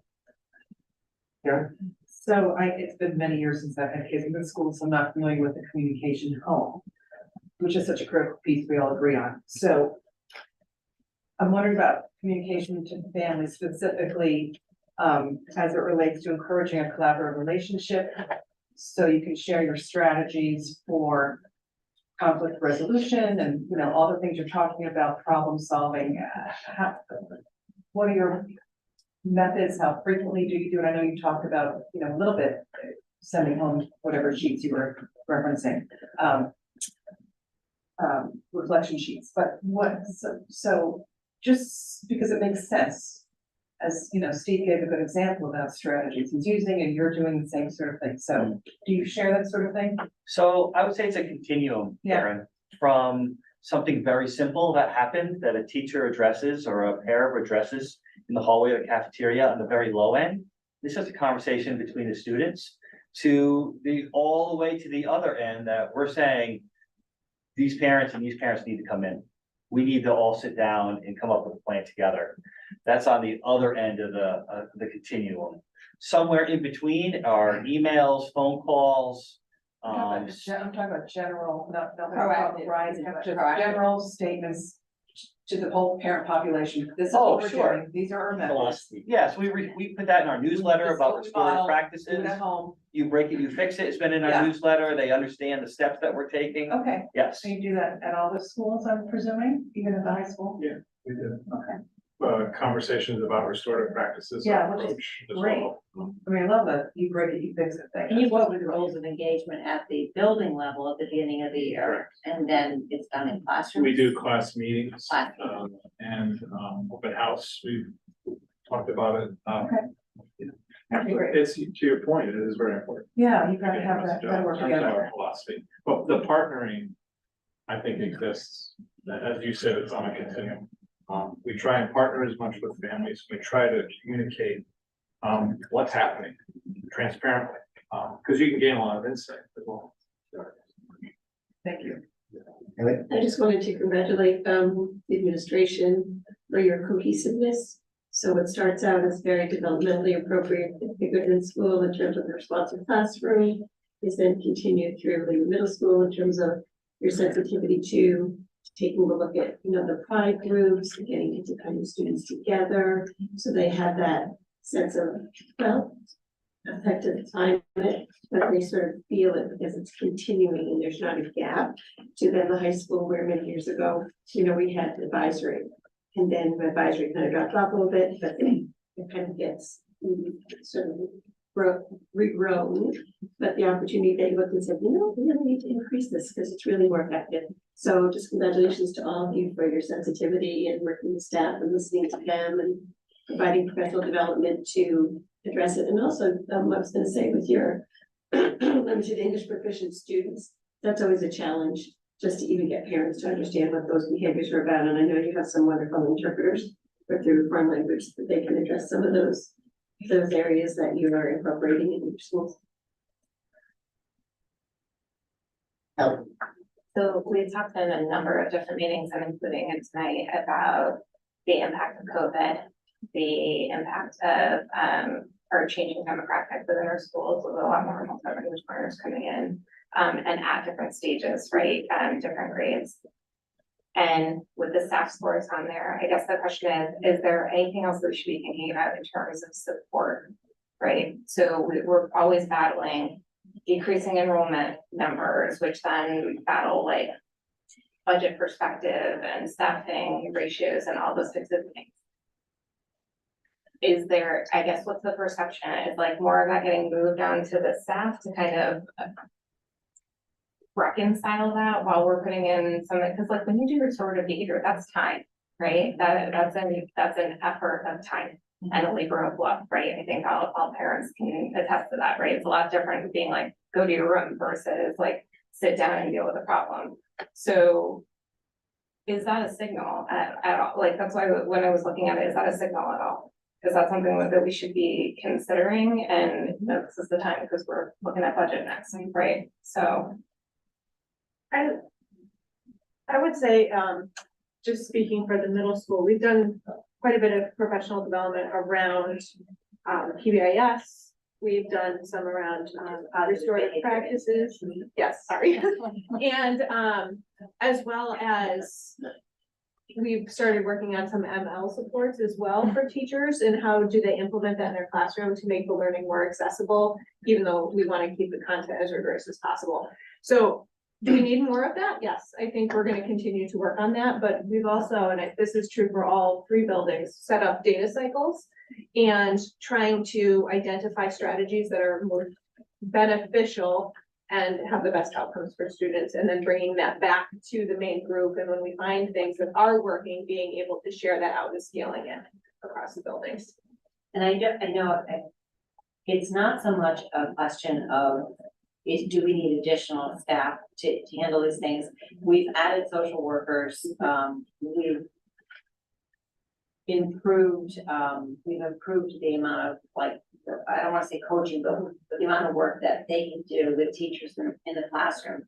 Yeah. So it's been many years since I've had kids in the school, so I'm not familiar with the communication home, which is such a critical piece we all agree on. So I'm wondering about communication to families specifically, as it relates to encouraging a collaborative relationship. So you can share your strategies for conflict resolution and, you know, all the things you're talking about, problem solving. What are your methods? How frequently do you do it? I know you talked about, you know, a little bit sending home whatever sheets you were referencing, reflection sheets, but so just because it makes sense, as you know, Steve gave a good example about strategies he's using, and you're doing the same sort of thing. So do you share that sort of thing? So I would say it's a continuum, Karen, from something very simple that happened that a teacher addresses or a pair addresses in the hallway of the cafeteria on the very low end. This is a conversation between the students to all the way to the other end that we're saying these parents need to come in. We need to all sit down and come up with a plan together. That's on the other end of the continuum. Somewhere in between are emails, phone calls. I'm talking about general, not Proactive. rising, but just general statements to the whole parent population, this is Oh, what we're sure. doing, these are our methods. Philosophy. Yes, we put that in our newsletter about restorative Do it practices. at home, You break it, you fix it. It's been in Yeah. our newsletter. They understand the steps that we're taking. okay, Yes. so you do that at all the schools, I'm presuming, even at the high school? Yeah. We did. Okay. Conversations about restorative practices. Yeah, which is approach as great. well. I mean, I love that, you break it, you fix it thing. And you That's what put we do. roles of engagement at the building level at the beginning of the year, and then it's done in classrooms. We do class meetings, Class and, open house, we've talked about it. That'd be great. It's, to your point, it is very important. Yeah, you gotta have that, gotta work In terms of together. our philosophy, but the partnering, I think exists, as you said, it's on a continuum. We try and partner as much with families, we try to communicate, what's happening transparently, because you can gain a lot of insight as well. Thank you. I just wanted to congratulate the administration for your cohesiveness. So it starts out as very developmentally appropriate, figured in school in terms of the responsive classroom. Is then continued through the middle school in terms of your sensitivity to taking a look at, the pride groups, getting into kind of students together. So they have that sense of, well, effective climate, but they sort of feel it because it's continuing and there's not a gap to then the high school where many years ago, we had advisory. And then the advisory kind of dropped off a little bit, but then it kind of gets sort of regrown. But the opportunity that you looked and said, we really need to increase this because it's really more effective. So just congratulations to all of you for your sensitivity and working with staff and listening to them and providing professional development to address it. And also, I was gonna say with your limited English proficient students, that's always a challenge, just to even get parents to understand what those behaviors are about. And I know you have some wonderful interpreters or through foreign language that they can address some of those areas that you are incorporating in your schools. So we talked in a number of different meetings and including it tonight about the impact of COVID, the impact of our changing demographics within our schools with a lot more multi-language learners coming in and at different stages, right? Different grades. And with the staff scores on there, I guess the question is there anything else that we should be thinking about in terms of support, right? So we're always battling decreasing enrollment numbers, which then battle like budget perspective and staffing ratios and all those types of things. Is there, I guess, what's the perception? Is like more of that getting moved on to the staff to kind of reconcile that while we're putting in some, because like when you do restorative behavior, that's time, right? That's an effort of time and a labor of love, right? I think all parents can attest to that, right? It's a lot different than being like, go to your room versus like sit down and deal with the problem. So is that a signal at all? Like, that's why when I was looking at it, is that a signal at all? Is that something that we should be considering? And this is the time because we're looking at budget next, right? So. I would say, just speaking for the middle school, we've done quite a bit of professional development around PBIS. We've done some around restorative practices. Yes, sorry. And as well as we've started working on some ML supports as well for teachers and how do they implement that in their classroom to make the learning more accessible, even though we want to keep the content as rigorous as possible. So do we need more of that? Yes, I think we're going to continue to work on that, but we've also, and this is true for all 3 buildings, set up data cycles and trying to identify strategies that are more beneficial and have the best outcomes for students, and then bringing that back to the main group. And when we find things that are working, being able to share that out and scaling it across the buildings. And I know it's not so much a question of do we need additional staff to handle these things? We've added social workers, we've improved the amount of I don't want to say coaching, but the amount of work that they can do with teachers in the classroom.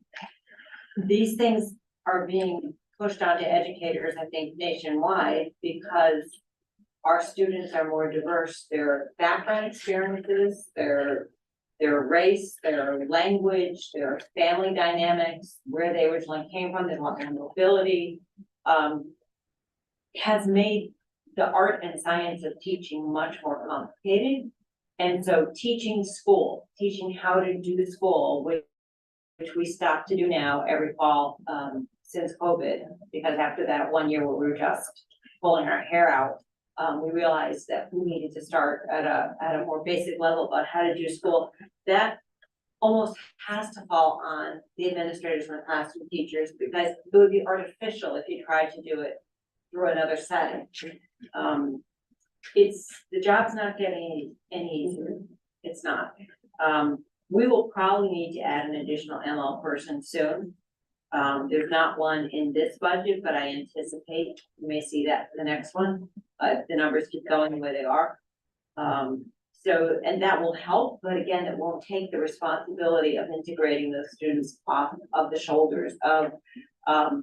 These things are being pushed out to educators, I think, nationwide because our students are more diverse. Their background experiences, their race, their language, their family dynamics, where they originally came from, their mobility. has made the art and science of teaching much more complicated. And so teaching school, teaching how to do the school, which we stopped to do now every fall, since COVID, because after that 1 year where we were just pulling our hair out, we realized that we needed to start at a more basic level about how to do school. That almost has to fall on the administrators and the classroom teachers, because it would be artificial if you tried to do it through another setting. The job's not getting any easier. It's not. We will probably need to add an additional ML person soon. There's not one in this budget, but I anticipate you may see that for the next one. The numbers keep going the way they are. And that will help, but again, it won't take the responsibility of integrating those students off of the shoulders of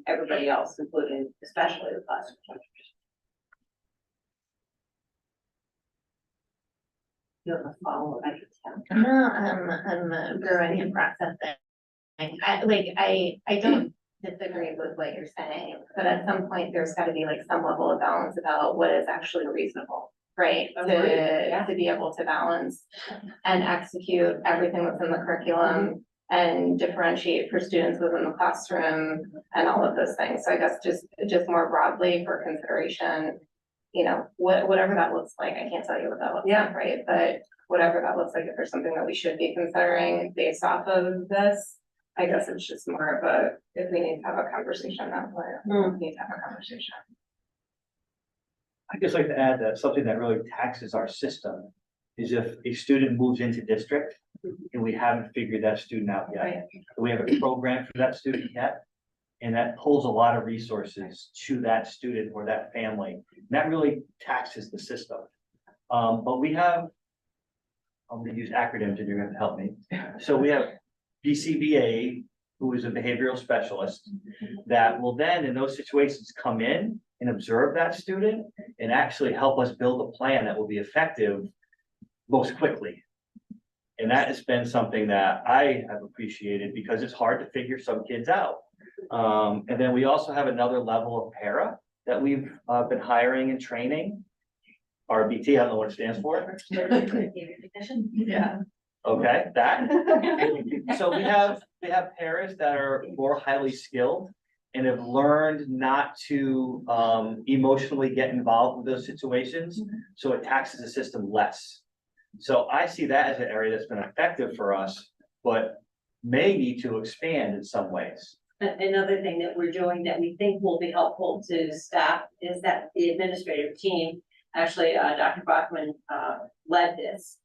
everybody else, including especially the classroom teachers. You have a follow-up, I can tell. No, I'm growing and processing. I don't disagree with what you're saying, but at some point, there's gotta be like some level of balance about what is actually reasonable, right? To be able to balance and execute everything that's in the curriculum and differentiate for students within the classroom and all of those things. So I guess just more broadly for consideration, whatever that looks like, I can't tell you what that looks like, right? But whatever that looks like, if there's something that we should be considering based off of this, I guess it's just more of if we need to have a conversation, that's why we need to have a conversation. I'd just like to add that something that really taxes our system is if a student moves into district and we haven't figured that student out yet. Right. We have a program for that student yet, and that pulls a lot of resources to that student or that family. And that really taxes the system. But we have, I'm gonna use acronyms and you're gonna help me. So we have BCBA, who is a behavioral specialist, that will then in those situations come in and observe that student and actually help us build a plan that will be effective most quickly. And that has been something that I have appreciated because it's hard to figure some kids out. And then we also have another level of para that we've been hiring and training. RBT, I don't know what it stands for. Yeah. Okay, that. So we have paras that are more highly skilled and have learned not to emotionally get involved with those situations. So it taxes the system less. So I see that as an area that's been effective for us, but may need to expand in some ways. Another thing that we're doing that we think will be helpful to staff is that the administrative team, actually, Dr. Bachman led this.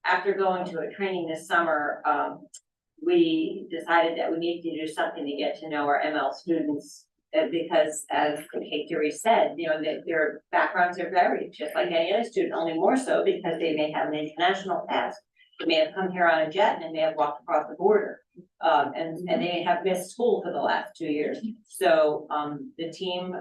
After going to a training this summer, we decided that we needed to do something to get to know our ML students. Because as Kate Dury said, their backgrounds are varied, just like any other student, only more so because they may have an international past. They may have come here on a jet and they may have walked across the border. And they may have missed school for the last 2 years. So the team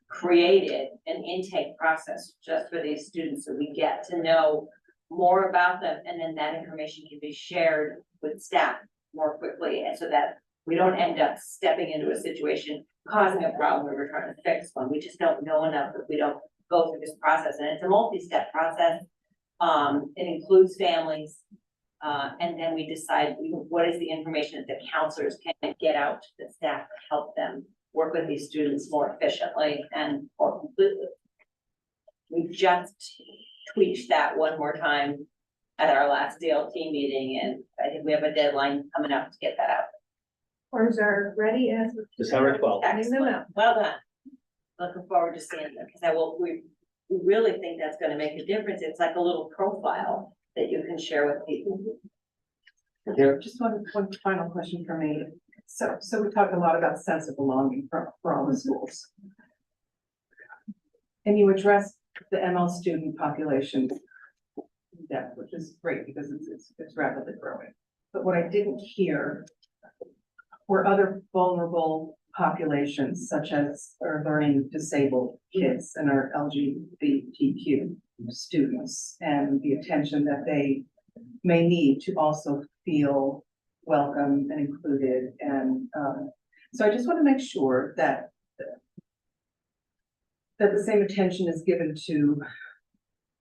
created an intake process just for these students so we get to know more about them, and then that information can be shared with staff more quickly, and so that we don't end up stepping into a situation causing a problem where we're trying to fix one. We just don't know enough if we don't go through this process, and it's a multi-step process. It includes families, and then we decide what is the information that the counselors can get out to the staff to help them work with these students more efficiently and more completely. We just tweaked that one more time at our last DLT meeting, and I think we have a deadline coming up to get that out. Forms are ready as. December 12th. Excellent, well done. Looking forward to seeing them, because we really think that's gonna make a difference. It's like a little profile that you can share with people. Just one final question for me. So we talked a lot about sense of belonging for all the schools. And you addressed the ML student population in depth, which is great because it's rapidly growing. But what I didn't hear were other vulnerable populations such as our learning disabled kids and our LGBTQ students, and the attention that they may need to also feel welcome and included. And so I just want to make sure that that the same attention is given to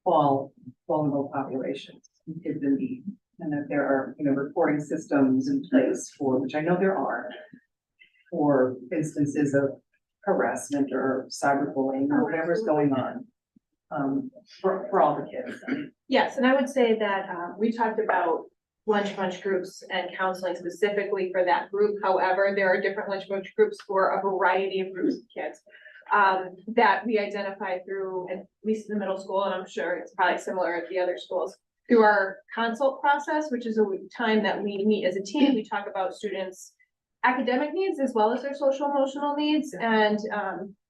all vulnerable populations, kids in need. And that there are, reporting systems in place for, which I know there are, for instances of harassment or cyberbullying or whatever's going on. For all the kids. Yes, and I would say that, we talked about lunch bunch groups and counseling specifically for that group. However, there are different lunch bunch groups for a variety of groups of kids. That we identify through, at least in the middle school, and I'm sure it's probably similar at the other schools, through our consult process, which is a time that we meet as a team. We talk about students' academic needs as well as their social emotional needs. And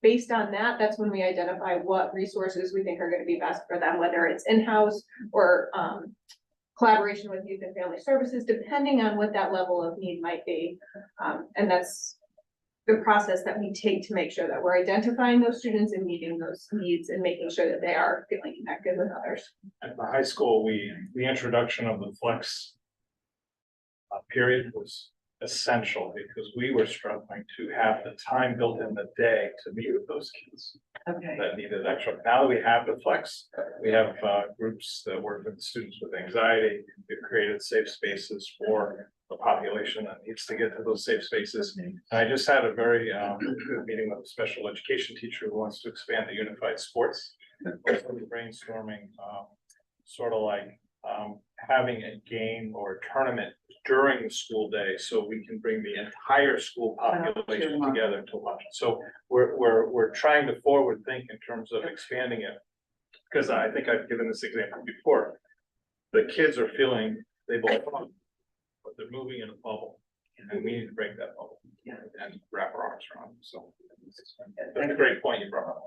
based on that, that's when we identify what resources we think are going to be best for them, whether it's in-house or collaboration with youth and family services, depending on what that level of need might be. And that's the process that we take to make sure that we're identifying those students and meeting those needs and making sure that they are feeling connected with others. At the high school, the introduction of the flex period was essential because we were struggling to have the time built in the day to meet with those kids Okay. that needed extra. Now that we have the flex, we have groups that work with students with anxiety. We've created safe spaces for the population that needs to get to those safe spaces. And I just had a very good meeting with a special education teacher who wants to expand the unified sports. Brainstorming, sort of like having a game or a tournament during the school day, so we can bring the entire school population together to watch it. So we're trying to forward think in terms of expanding it. Because I think I've given this example before. The kids are feeling they belong, but they're moving in a bubble. And we need to break that bubble and wrap our arms around them. So that's a great point you brought up.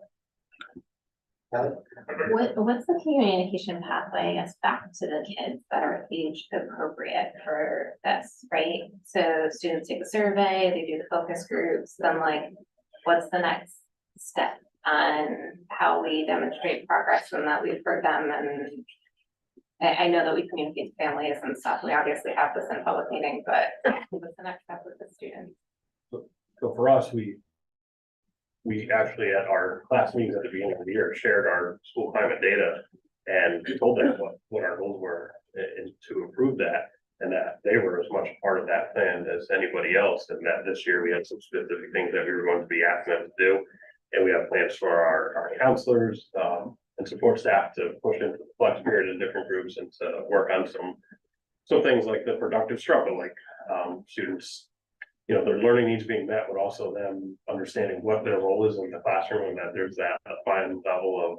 What's the communication pathway, I guess, back to the kids that are age appropriate for this, right? So students take the survey, they do the focus groups, then like, what's the next step on how we demonstrate progress from that we've heard them? And I know that we communicate to families and stuff, we obviously have this in public meeting, but what's the next step with the students? So for us, we actually at our class meetings at the beginning of the year shared our school climate data and told them what our goals were and to improve that, and that they were as much part of that plan as anybody else. And that this year we had some specific things that we were going to be asking them to do. And we have plans for our counselors and support staff to push into the flex period in different groups and to work on some things like the productive struggle, like students, their learning needs being met, but also them understanding what their role is in the classroom, and that there's that fine level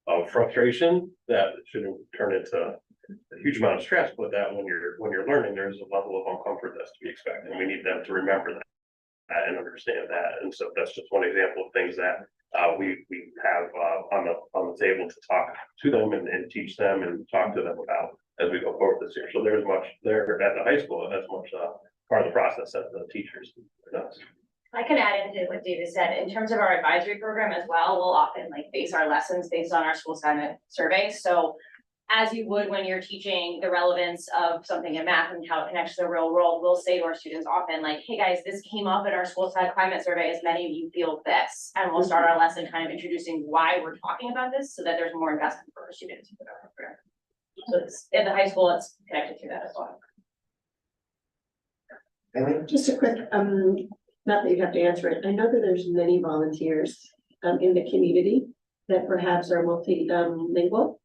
of frustration that shouldn't turn into a huge amount of stress, but that when you're learning, there's a level of uncomfort that's to be expected, and we need them to remember that and understand that. And so that's just one example of things that we have on the table to talk to them and teach them and talk to them about as we go forward this year. So there's much there at the high school, and that's much part of the process that the teachers does. I can add into what David said, in terms of our advisory program as well, we'll often like base our lessons based on our school assignment surveys. So as you would when you're teaching the relevance of something in math and how it connects to the real world, we'll say to our students often like, hey guys, this came up in our school side climate survey, as many of you feel this. And we'll start our lesson kind of introducing why we're talking about this so that there's more investment for our students. So it's, at the high school, it's connected to that as well. Just a quick, not that you have to answer it, I know that there's many volunteers in the community that perhaps are multilingual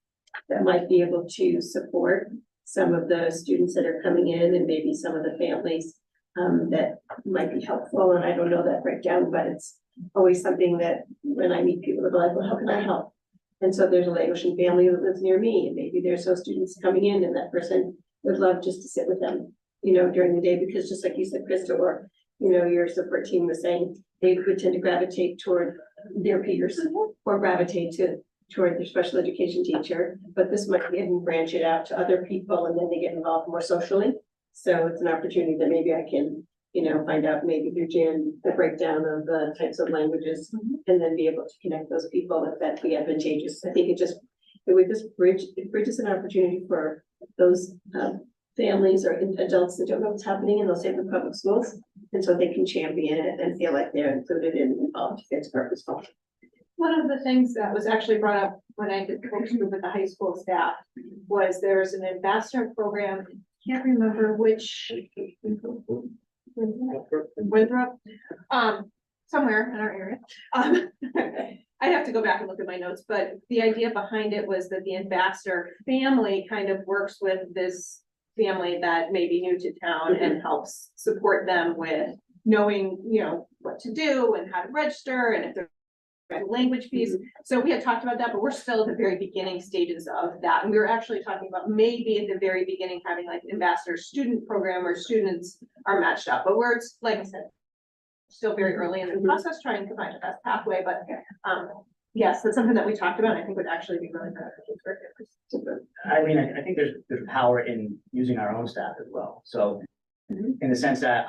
that might be able to support some of the students that are coming in and maybe some of the families that might be helpful. And I don't know that breakdown, but it's always something that when I meet people, they're like, well, how can I help? And so there's a Laotian family that lives near me, and maybe there's those students coming in and that person would love just to sit with them, during the day, because just like you said, Krista, or, your support team was saying, they would tend to gravitate toward their peers or gravitate toward their special education teacher, but this might even branch it out to other people, and then they get involved more socially. So it's an opportunity that maybe I can, find out maybe through Jan, the breakdown of the types of languages, and then be able to connect those people if that'd be advantageous. I think it would just bridges an opportunity for those families or adults that don't know what's happening in those sacred public schools. And so they can champion it and feel like they're included and involved if it's purposeful. One of the things that was actually brought up when I did focus group with the high school staff was there's an ambassador program, can't remember which. Winthrop, somewhere in our area. I'd have to go back and look at my notes, but the idea behind it was that the ambassador family kind of works with this family that may be new to town and helps support them with knowing, you know, what to do and how to register and if they're a language piece. So we had talked about that, but we're still at the very beginning stages of that. And we were actually talking about maybe at the very beginning, having like an ambassador student program where students are matched up, but we're, like I said, still very early in the process, trying to find the best pathway, but, yes, that's something that we talked about, I think would actually be really beneficial. I mean, I think there's power in using our own staff as well. So in the sense that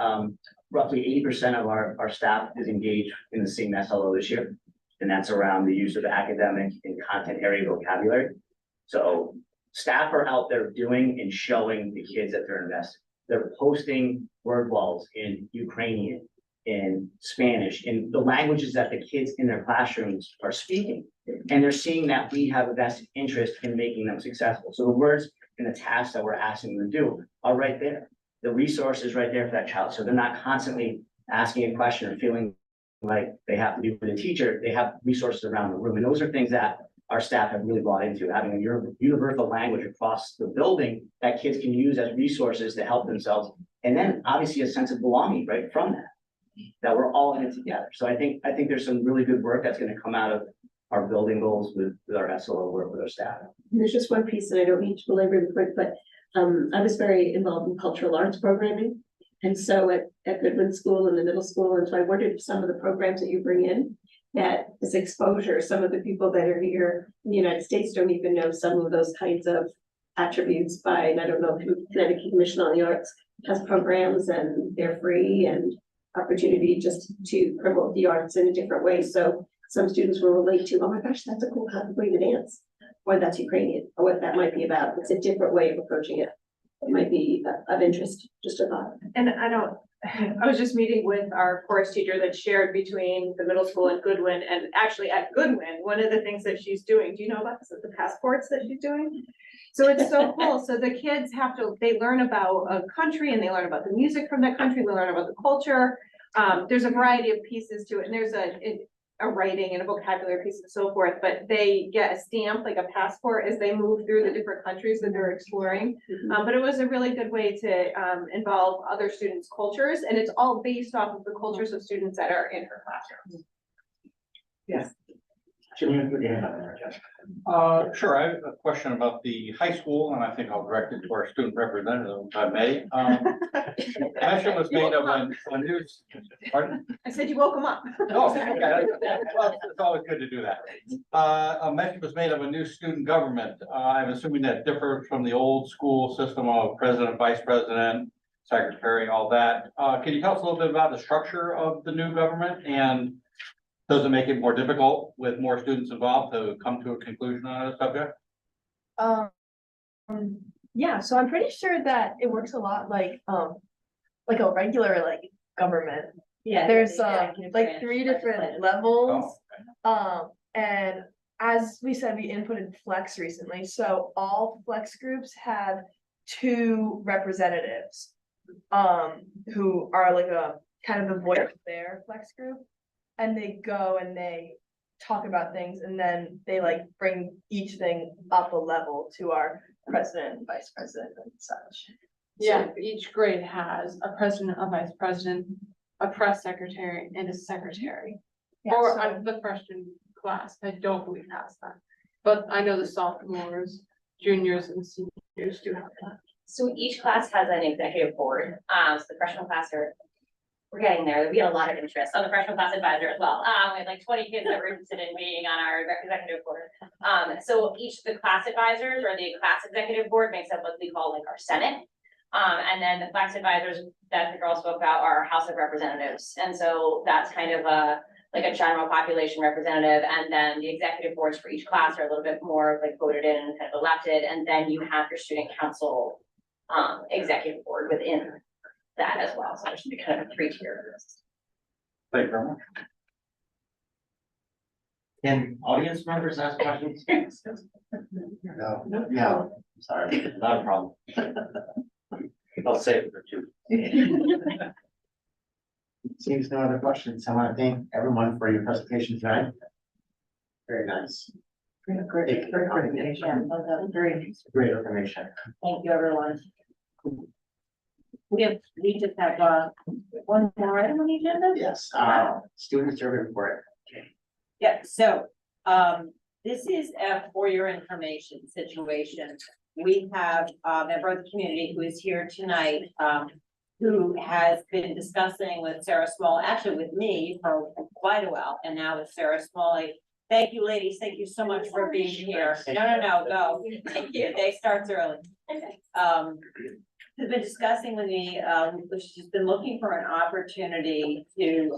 roughly 80% of our staff is engaged in the same SLO this year. And that's around the use of academic and content area vocabulary. So staff are out there doing and showing the kids that they're invested. They're posting word walls in Ukrainian, in Spanish, in the languages that the kids in their classrooms are speaking. And they're seeing that we have a vested interest in making them successful. So the words and the tasks that we're asking them to do are right there. The resource is right there for that child. So they're not constantly asking a question or feeling like they have to do for the teacher. They have resources around the room. And those are things that our staff have really bought into, having a universal language across the building that kids can use as resources to help themselves. And then obviously a sense of belonging right from that we're all in it together. So I think there's some really good work that's going to come out of our building goals with our SLO work with our staff. There's just one piece that I don't need to belabor the point, but I was very involved in cultural arts programming. And so at Goodwin School in the middle school, and so I wondered if some of the programs that you bring in, that is exposure, some of the people that are here in the United States don't even know some of those kinds of attributes by, and I don't know if Connecticut Commission on the Arts has programs and they're free and opportunity just to promote the arts in a different way. So some students will relate to, oh my gosh, that's a cool way to dance, or that's Ukrainian, or what that might be about. It's a different way of approaching it. It might be of interest, just a thought. And I was just meeting with our chorus teacher that shared between the middle school and Goodwin, and actually at Goodwin, one of the things that she's doing, do you know about this, the passports that she's doing? So it's so cool. So the kids they learn about a country and they learn about the music from that country, they learn about the culture. There's a variety of pieces to it, and there's a writing and a vocabulary piece and so forth, but they get a stamp, like a passport, as they move through the different countries that they're exploring. But it was a really good way to involve other students' cultures, and it's all based off of the cultures of students that are in her classrooms. Yes. Sure, I have a question about the high school, and I think I'll direct it to our student representative, if I may. Mention was made of a new, pardon? I said you woke them up. Oh, okay, well, it's always good to do that. A mention was made of a new student government. I'm assuming that differs from the old school system of president, vice president, secretary, all that. Can you tell us a little bit about the structure of the new government, and does it make it more difficult with more students involved to come to a conclusion on a subject? Yeah, so I'm pretty sure that it works a lot like a regular government. Yeah. There's the executive 3 branch, different legislative. levels. And as we said, we inputted Flex recently, so all Flex groups have 2 representatives. Who are like a kind of the voice of their Flex group. And they go and they talk about things, and then they bring each thing up a level to our president, vice president and such. Yeah, each grade has a president, a vice president, a press secretary, and a secretary. Yeah, Or so- the freshman class, I don't believe has that. But I know the sophomores, juniors, and seniors do have that. So each class has an executive board. So the freshman class we're getting there. We had a lot of interest on the freshman class advisor as well. We had 20 kids that were interested in being on our executive board. So each of the class advisors or the class executive board makes up what we call our Senate. And then the class advisors that the girl spoke about are House of Representatives. And so that's kind of a general population representative. And then the executive boards for each class are a little bit more voted in and kind of elected. And then you have your student council executive board within that as well. So there's kind of a 3-tier list. Thank you very much. Can audience members ask questions? No, sorry. Not a problem. I'll save it for two. Seems no other questions. I want to thank everyone for your presentation tonight. Very nice. Great information. Great information. Thank you, everyone. We just have, one more item on the agenda? Yes, student survey report. Yeah, so, this is for your information situation. We have a member of the community who is here tonight, who has been discussing with Sarah Small, actually with me for quite a while, and now with Sarah Smalley. Thank you, ladies. Thank you so much for being here. No, go. Thank you. Day starts early. Has been discussing with me, she's been looking for an opportunity to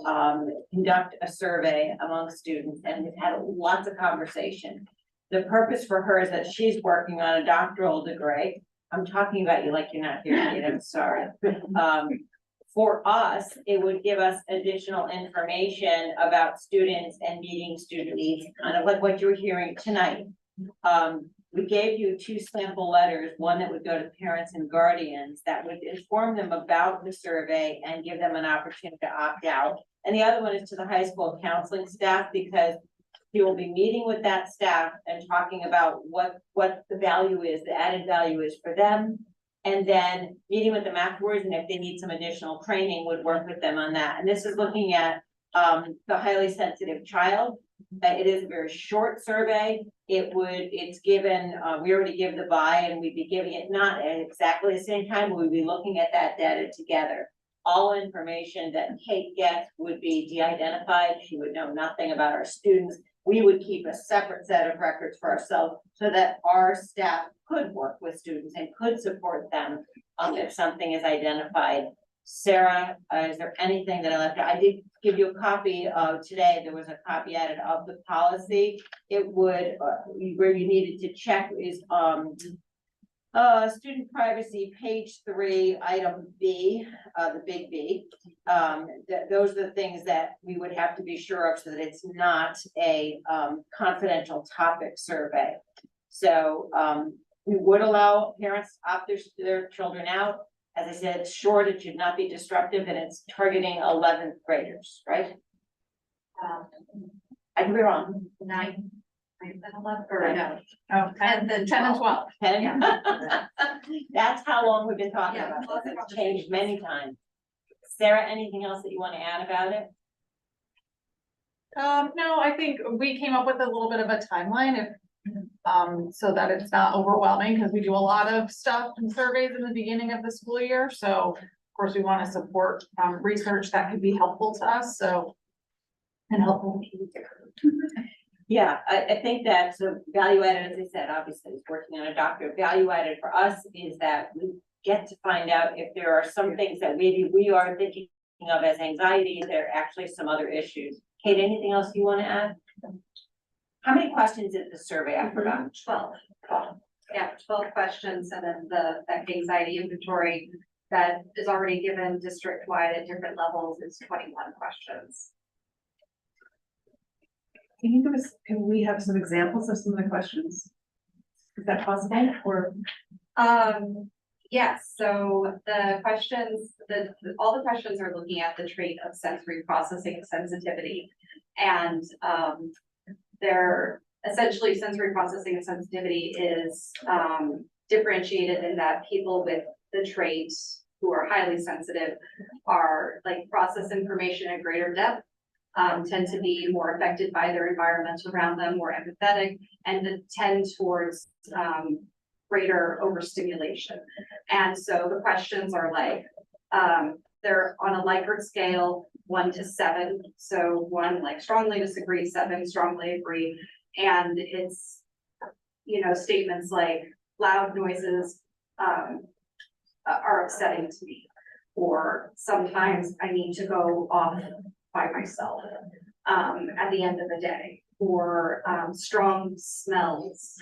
conduct a survey among students, and we've had lots of conversation. The purpose for her is that she's working on a doctoral degree. I'm talking about you like you're not here, Kate, I'm sorry. For us, it would give us additional information about students and meeting student needs, kind of like what you're hearing tonight. We gave you 2 sample letters, one that would go to parents and guardians that would inform them about the survey and give them an opportunity to opt out. And the other one is to the high school counseling staff, because you will be meeting with that staff and talking about what the value is, the added value is for them. And then meeting with them afterwards, and if they need some additional training, would work with them on that. And this is looking at the highly sensitive child. It is a very short survey. It's given, we already give the buy, and we'd be giving it not at exactly the same time, we'd be looking at that data together. All information that Kate gets would be de-identified. She would know nothing about our students. We would keep a separate set of records for ourselves so that our staff could work with students and could support them if something is identified. Sarah, is there anything that I left out? I did give you a copy of today. There was a copy added of the policy. It would, where you needed to check is student privacy, page 3, item B, the big B. Those are the things that we would have to be sure of so that it's not a confidential topic survey. So we would allow parents to opt their children out. As I said, it's short, it should not be disruptive, and it's targeting 11th graders, right? I could be wrong. 9, 10, 11, or no? Oh, 10 and 12. 10? That's how long we've been talking about this. It's changed many times. Sarah, anything else that you want to add about it? No, I think we came up with a little bit of a timeline so that it's not overwhelming, because we do a lot of stuff and surveys in the beginning of the school year. So of course we want to support research that could be helpful to us. So and helpful. Yeah, I think that so value added, as I said, obviously is working on a doctorate. Value added for us is that we get to find out if there are some things that maybe we are thinking of as anxiety, there are actually some other issues. Kate, anything else you want to add? How many questions is the survey? I forgot. 12. Yeah, 12 questions, and then that anxiety inventory that is already given district-wide at different levels is 21 questions. Can we have some examples of some of the questions? Is that possible, or? Yes, so the questions, all the questions are looking at the trait of sensory processing sensitivity. And they're essentially sensory processing and sensitivity is differentiated in that people with the trait who are highly sensitive are like process information at greater depth, tend to be more affected by their environment around them, more empathetic, and tend towards greater overstimulation. And so the questions are like, they're on a Likert scale, 1 to 7. So 1 like strongly disagree, 7 strongly agree. And it's, you know, statements like loud noises are upsetting to me, or sometimes I need to go off by myself at the end of the day, or strong smells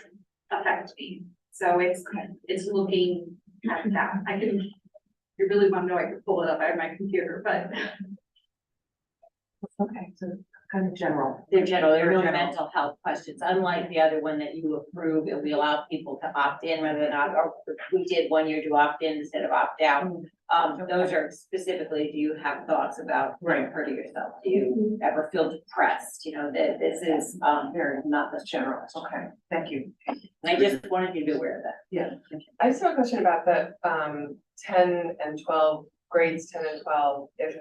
affect me. So it's looking at that. I can, if you really want to know, I can pull it up. I have my computer, but Okay, so kind of general. They're general, they're Real your general. mental health questions, unlike the other one that you approve, and we allow people to opt in whether or not, or we did 1 year to opt in instead of opt out. Those are specifically, do you have thoughts about hurting yourself? Do you ever feel depressed? You know, that this is, very, not the general. Okay, thank you. I just wanted you to be aware of that. Yeah. I just have a question about the 10 and 12, grades 10 and 12. If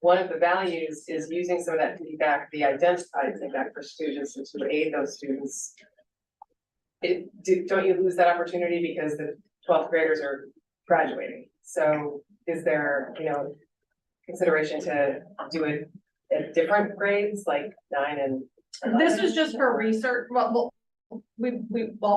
one of the values is using some of that feedback, the identified feedback for students and to aid those students. Don't you lose that opportunity because the 12th graders are graduating? So is there, consideration to do it at different grades, like 9 and 11? This was just for research, well,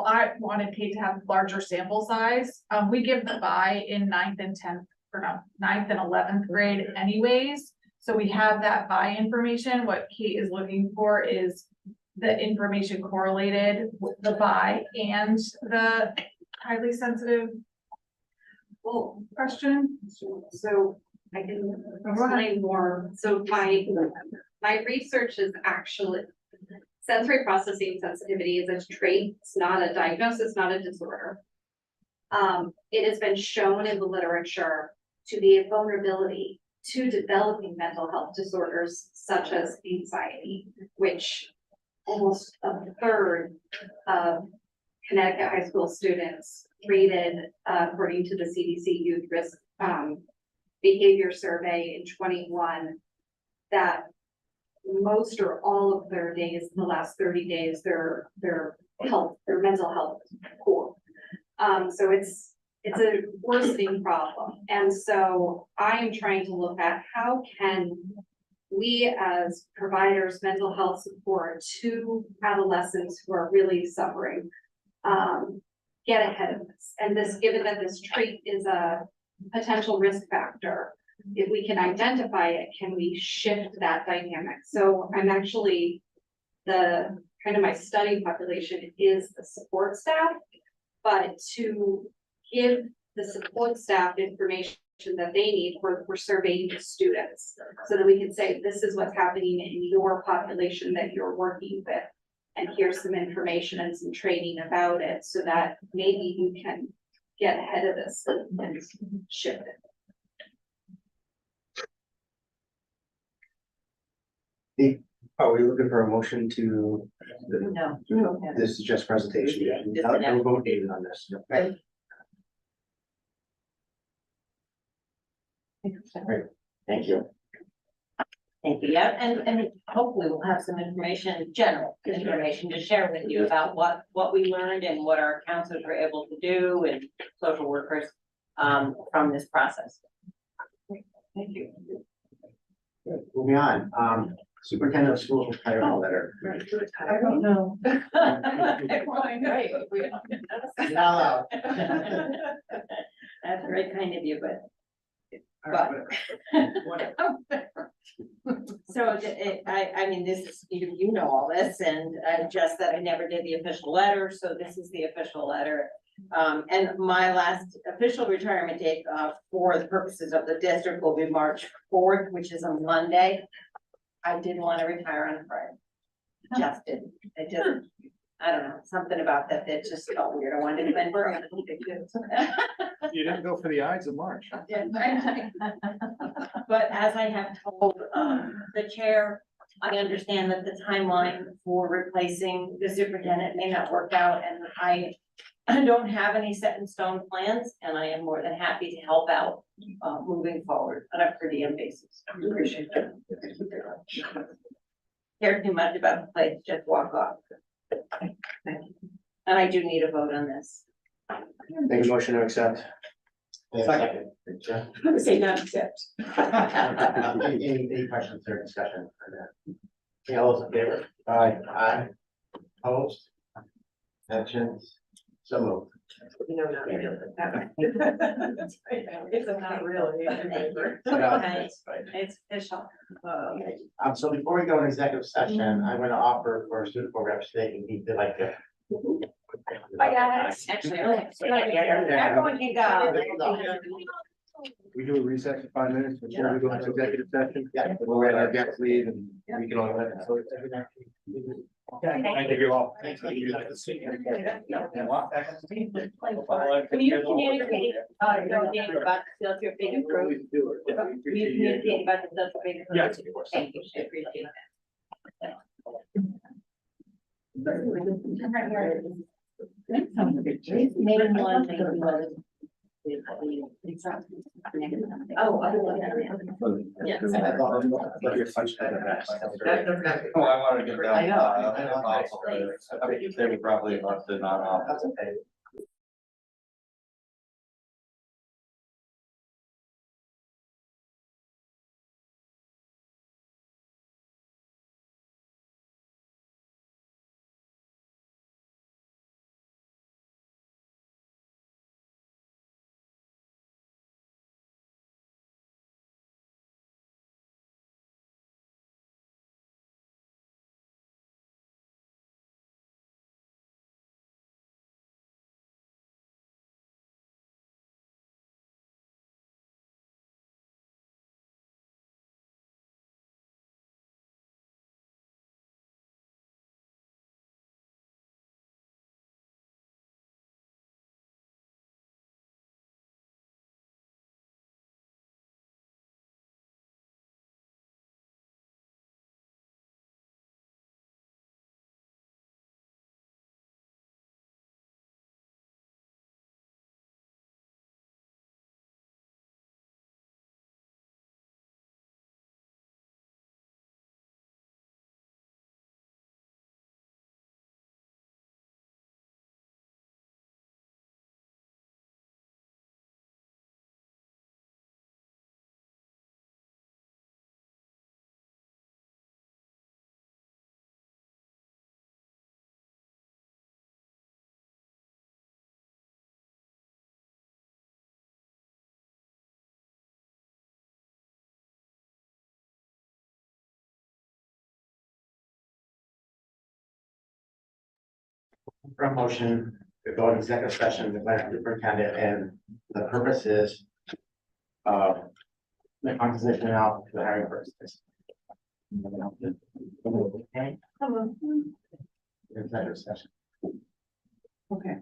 I wanted Kate to have larger sample size. We give the buy in 9th and 10th, or no, 9th and 11th grade anyways. So we have that buy information. What Kate is looking for is the information correlated with the buy and the highly sensitive question. So I can explain more. So my research is actually sensory processing sensitivity is a trait. It's not a diagnosis, not a disorder. It has been shown in the literature to be a vulnerability to developing mental health disorders such as anxiety, which almost a third of Connecticut high school students rated, according to the CDC Youth Risk Behavior Survey in 21, that most or all of their days, in the last 30 days, their mental health is poor. So it's a worsening problem. And so I am trying to look at how can we as providers mental health support to adolescents who are really suffering, get ahead of this. And this, given that this trait is a potential risk factor, if we can identify it, can we shift that dynamic? So I'm actually, my study population is the support staff, but to give the support staff information that they need, we're surveying the students so that we can say, this is what's happening in your population that you're working with. And here's some information and some training about it so that maybe you can get ahead of this and shift it. Are we looking for a motion to? No. This is just presentation. Just No vote needed on this. Right. Great, thank you. Thank you, yeah, and hopefully we'll have some information, general information to share with you about what we learned and what our counselors were able to do and social workers from this process. Thank you. Good, moving on, superintendent of schools retirement letter. I don't know. Right. You're not allowed. That's very kind of you, but. So I mean, this is, you know all this, and just that I never did the official letter, so this is the official letter. And my last official retirement date for the purposes of the district will be March 4th, which is a Monday. I didn't want to retire on a Friday. Just didn't. It just, I don't know, something about that just felt weird. I wanted to spend for You didn't go for the Ides of March. But as I have told the chair, I understand that the timeline for replacing the superintendent may not work out, and I don't have any set in stone plans, and I am more than happy to help out moving forward on a per diem basis. Appreciate it. Care too much about the place, just walk off. And I do need a vote on this. Make a motion to accept. Second. I would say not accept. Any questions or discussion on that? Okay, all those in favor? Aye. Opposed? Abstentions? So moved. No, not really. It's not really. It's official. So before we go into executive session, I'm going to offer for student programs today, if you'd like to. Bye, guys. Actually, everyone can go. We do a recess for 5 minutes before we go into executive session. Yeah. We'll let our guests leave and we can all. Thank you all. Can you communicate, about the sales your big improvement? Can you communicate about the sales your big improvement? Yes, of course. Thank you, I appreciate that. Maybe one, maybe one. Oh, I will. Yes. Oh, I wanted to give them. I know. They would probably love to not. That's okay. Promotion to go into executive session with my superintendent, and the purpose is the composition of the hiring process. Okay. Executive session. Okay.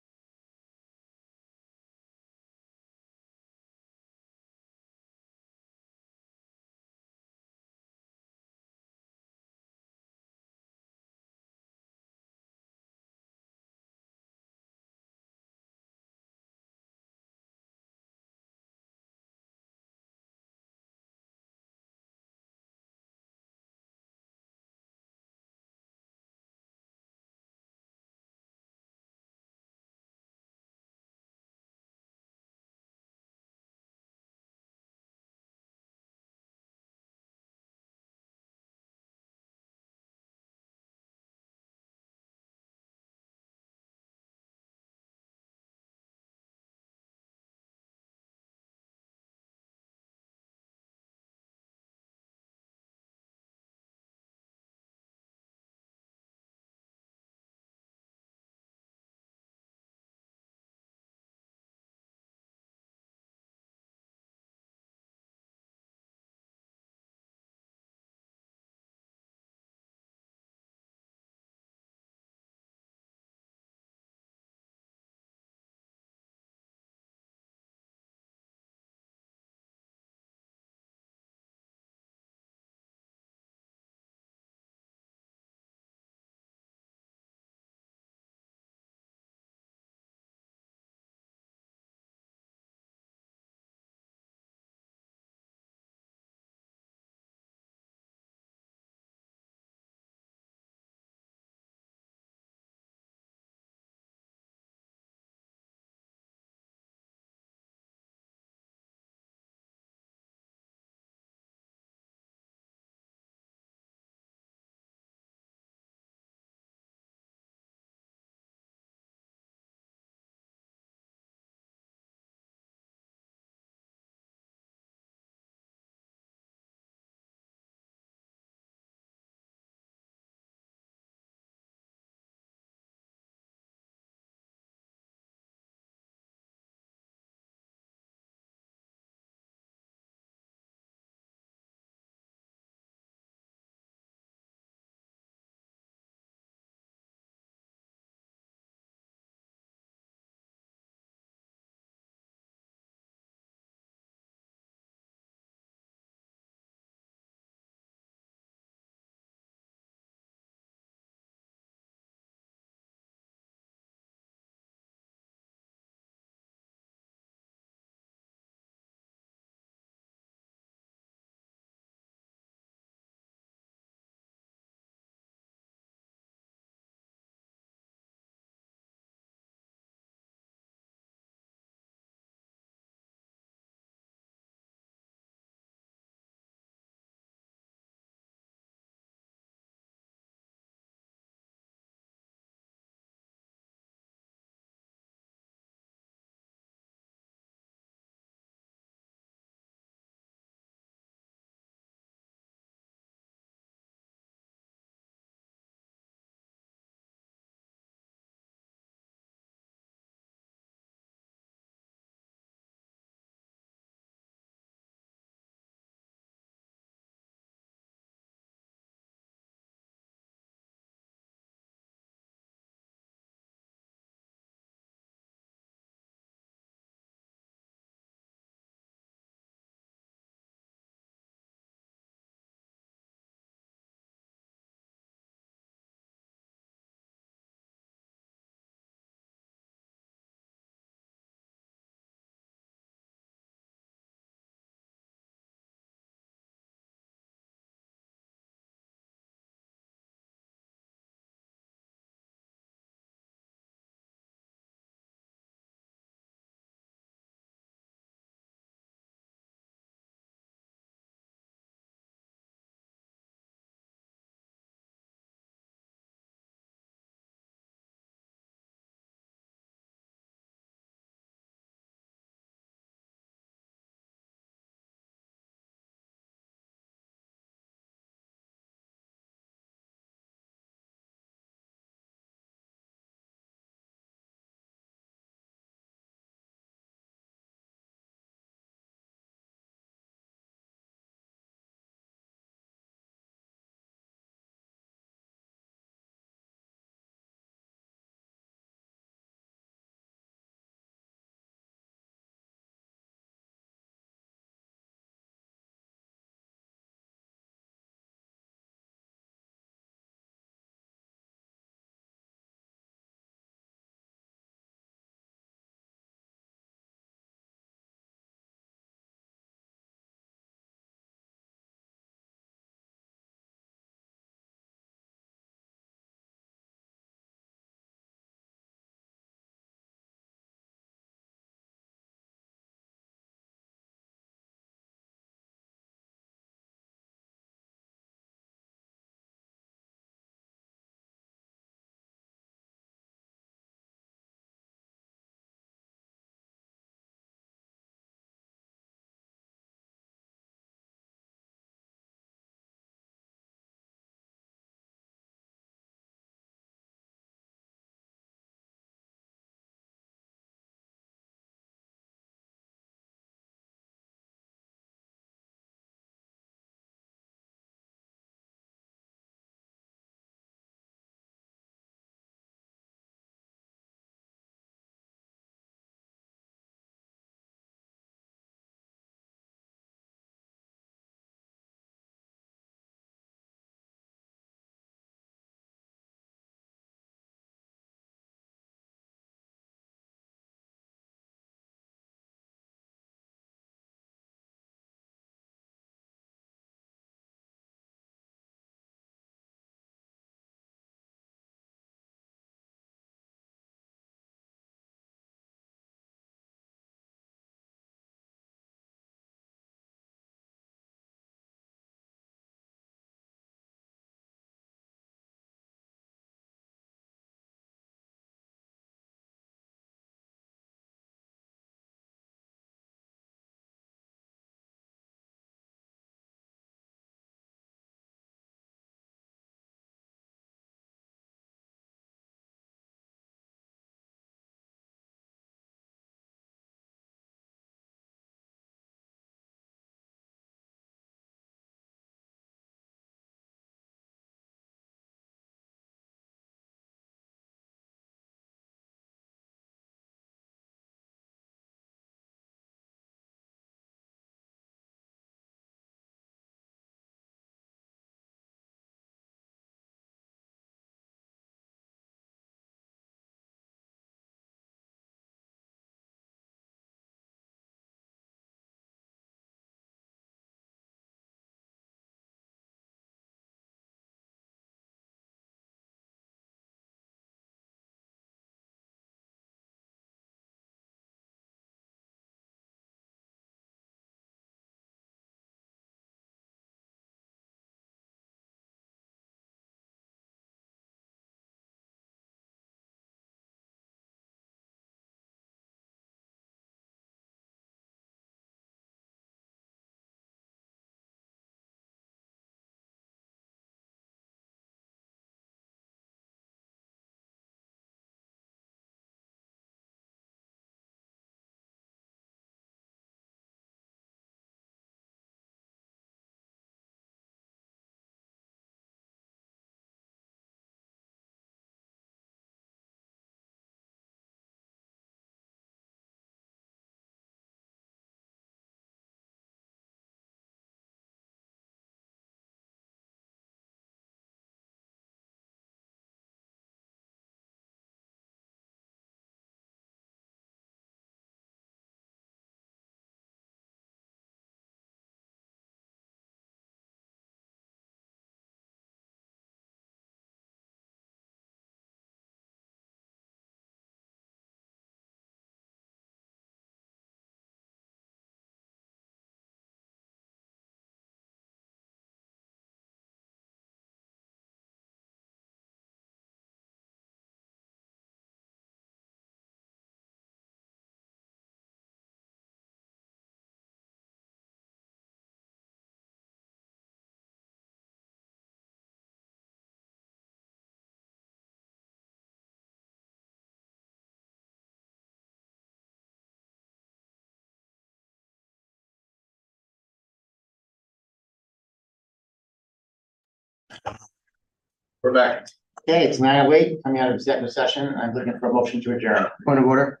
We're back. Okay, it's 9:08, coming out of executive session. I'm looking for a motion to adjourn. Point of order.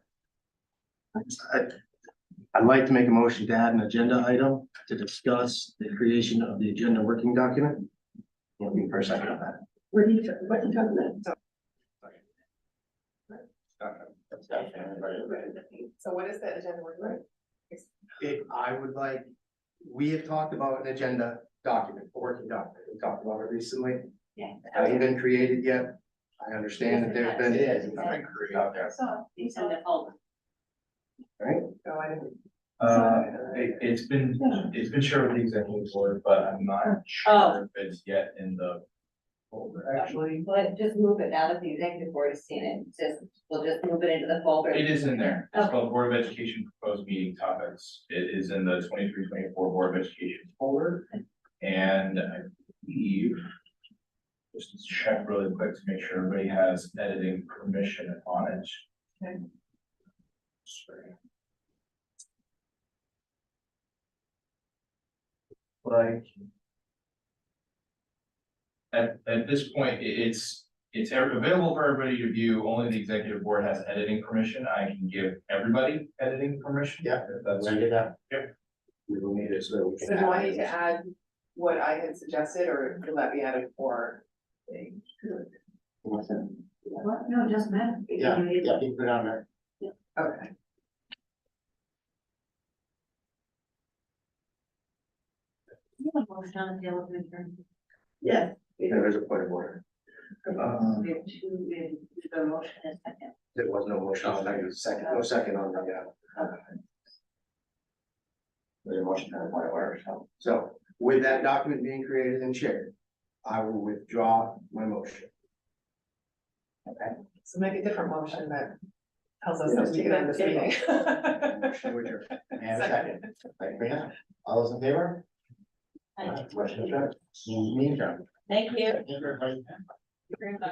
I'd like to make a motion to add an agenda item to discuss the creation of the agenda working document. Looking for a second on that. What are you talking about? So what is the agenda work like? I would like, we have talked about an agenda document, a working document. We talked about it recently. Yeah. It hasn't been created yet. I understand that there's been. It is. It's in the folder. Right? Oh, I didn't. It's been shared with the executive board, but I'm not Oh. sure if it's yet in the folder, actually. But just move it now that the executive board has seen it, we'll just move it into the folder. It is in there. It's called Board of Education Proposed Meeting Topics. It is in the 23-24 Board of Education folder. And I believe, just to check really quick to make sure everybody has editing permission on it. Okay. Sorry. Like. At this point, it's available for everybody to view. Only the executive board has editing permission. I can give everybody editing permission. Yeah, if that's. when did that? Yep. We will need it so that we can. So do I need to add what I had suggested, or will that be added for? What's that? What? No, it doesn't matter. Yeah, yeah, you can put it on there. Okay. Motion on the table to adjourn. Yeah. There is a point of order. We have two, the motion is second. There was no motion, no second on that, yeah. There's a motion on the point of order, so. So with that document being created and shared, I will withdraw my motion. Okay. So make a different motion that tells us that we can end this meeting. Motion to adjourn. And a second. Thank you. All those in favor? Motion adjourned. Meeting adjourned. Thank you. Thank you, everybody. Very much.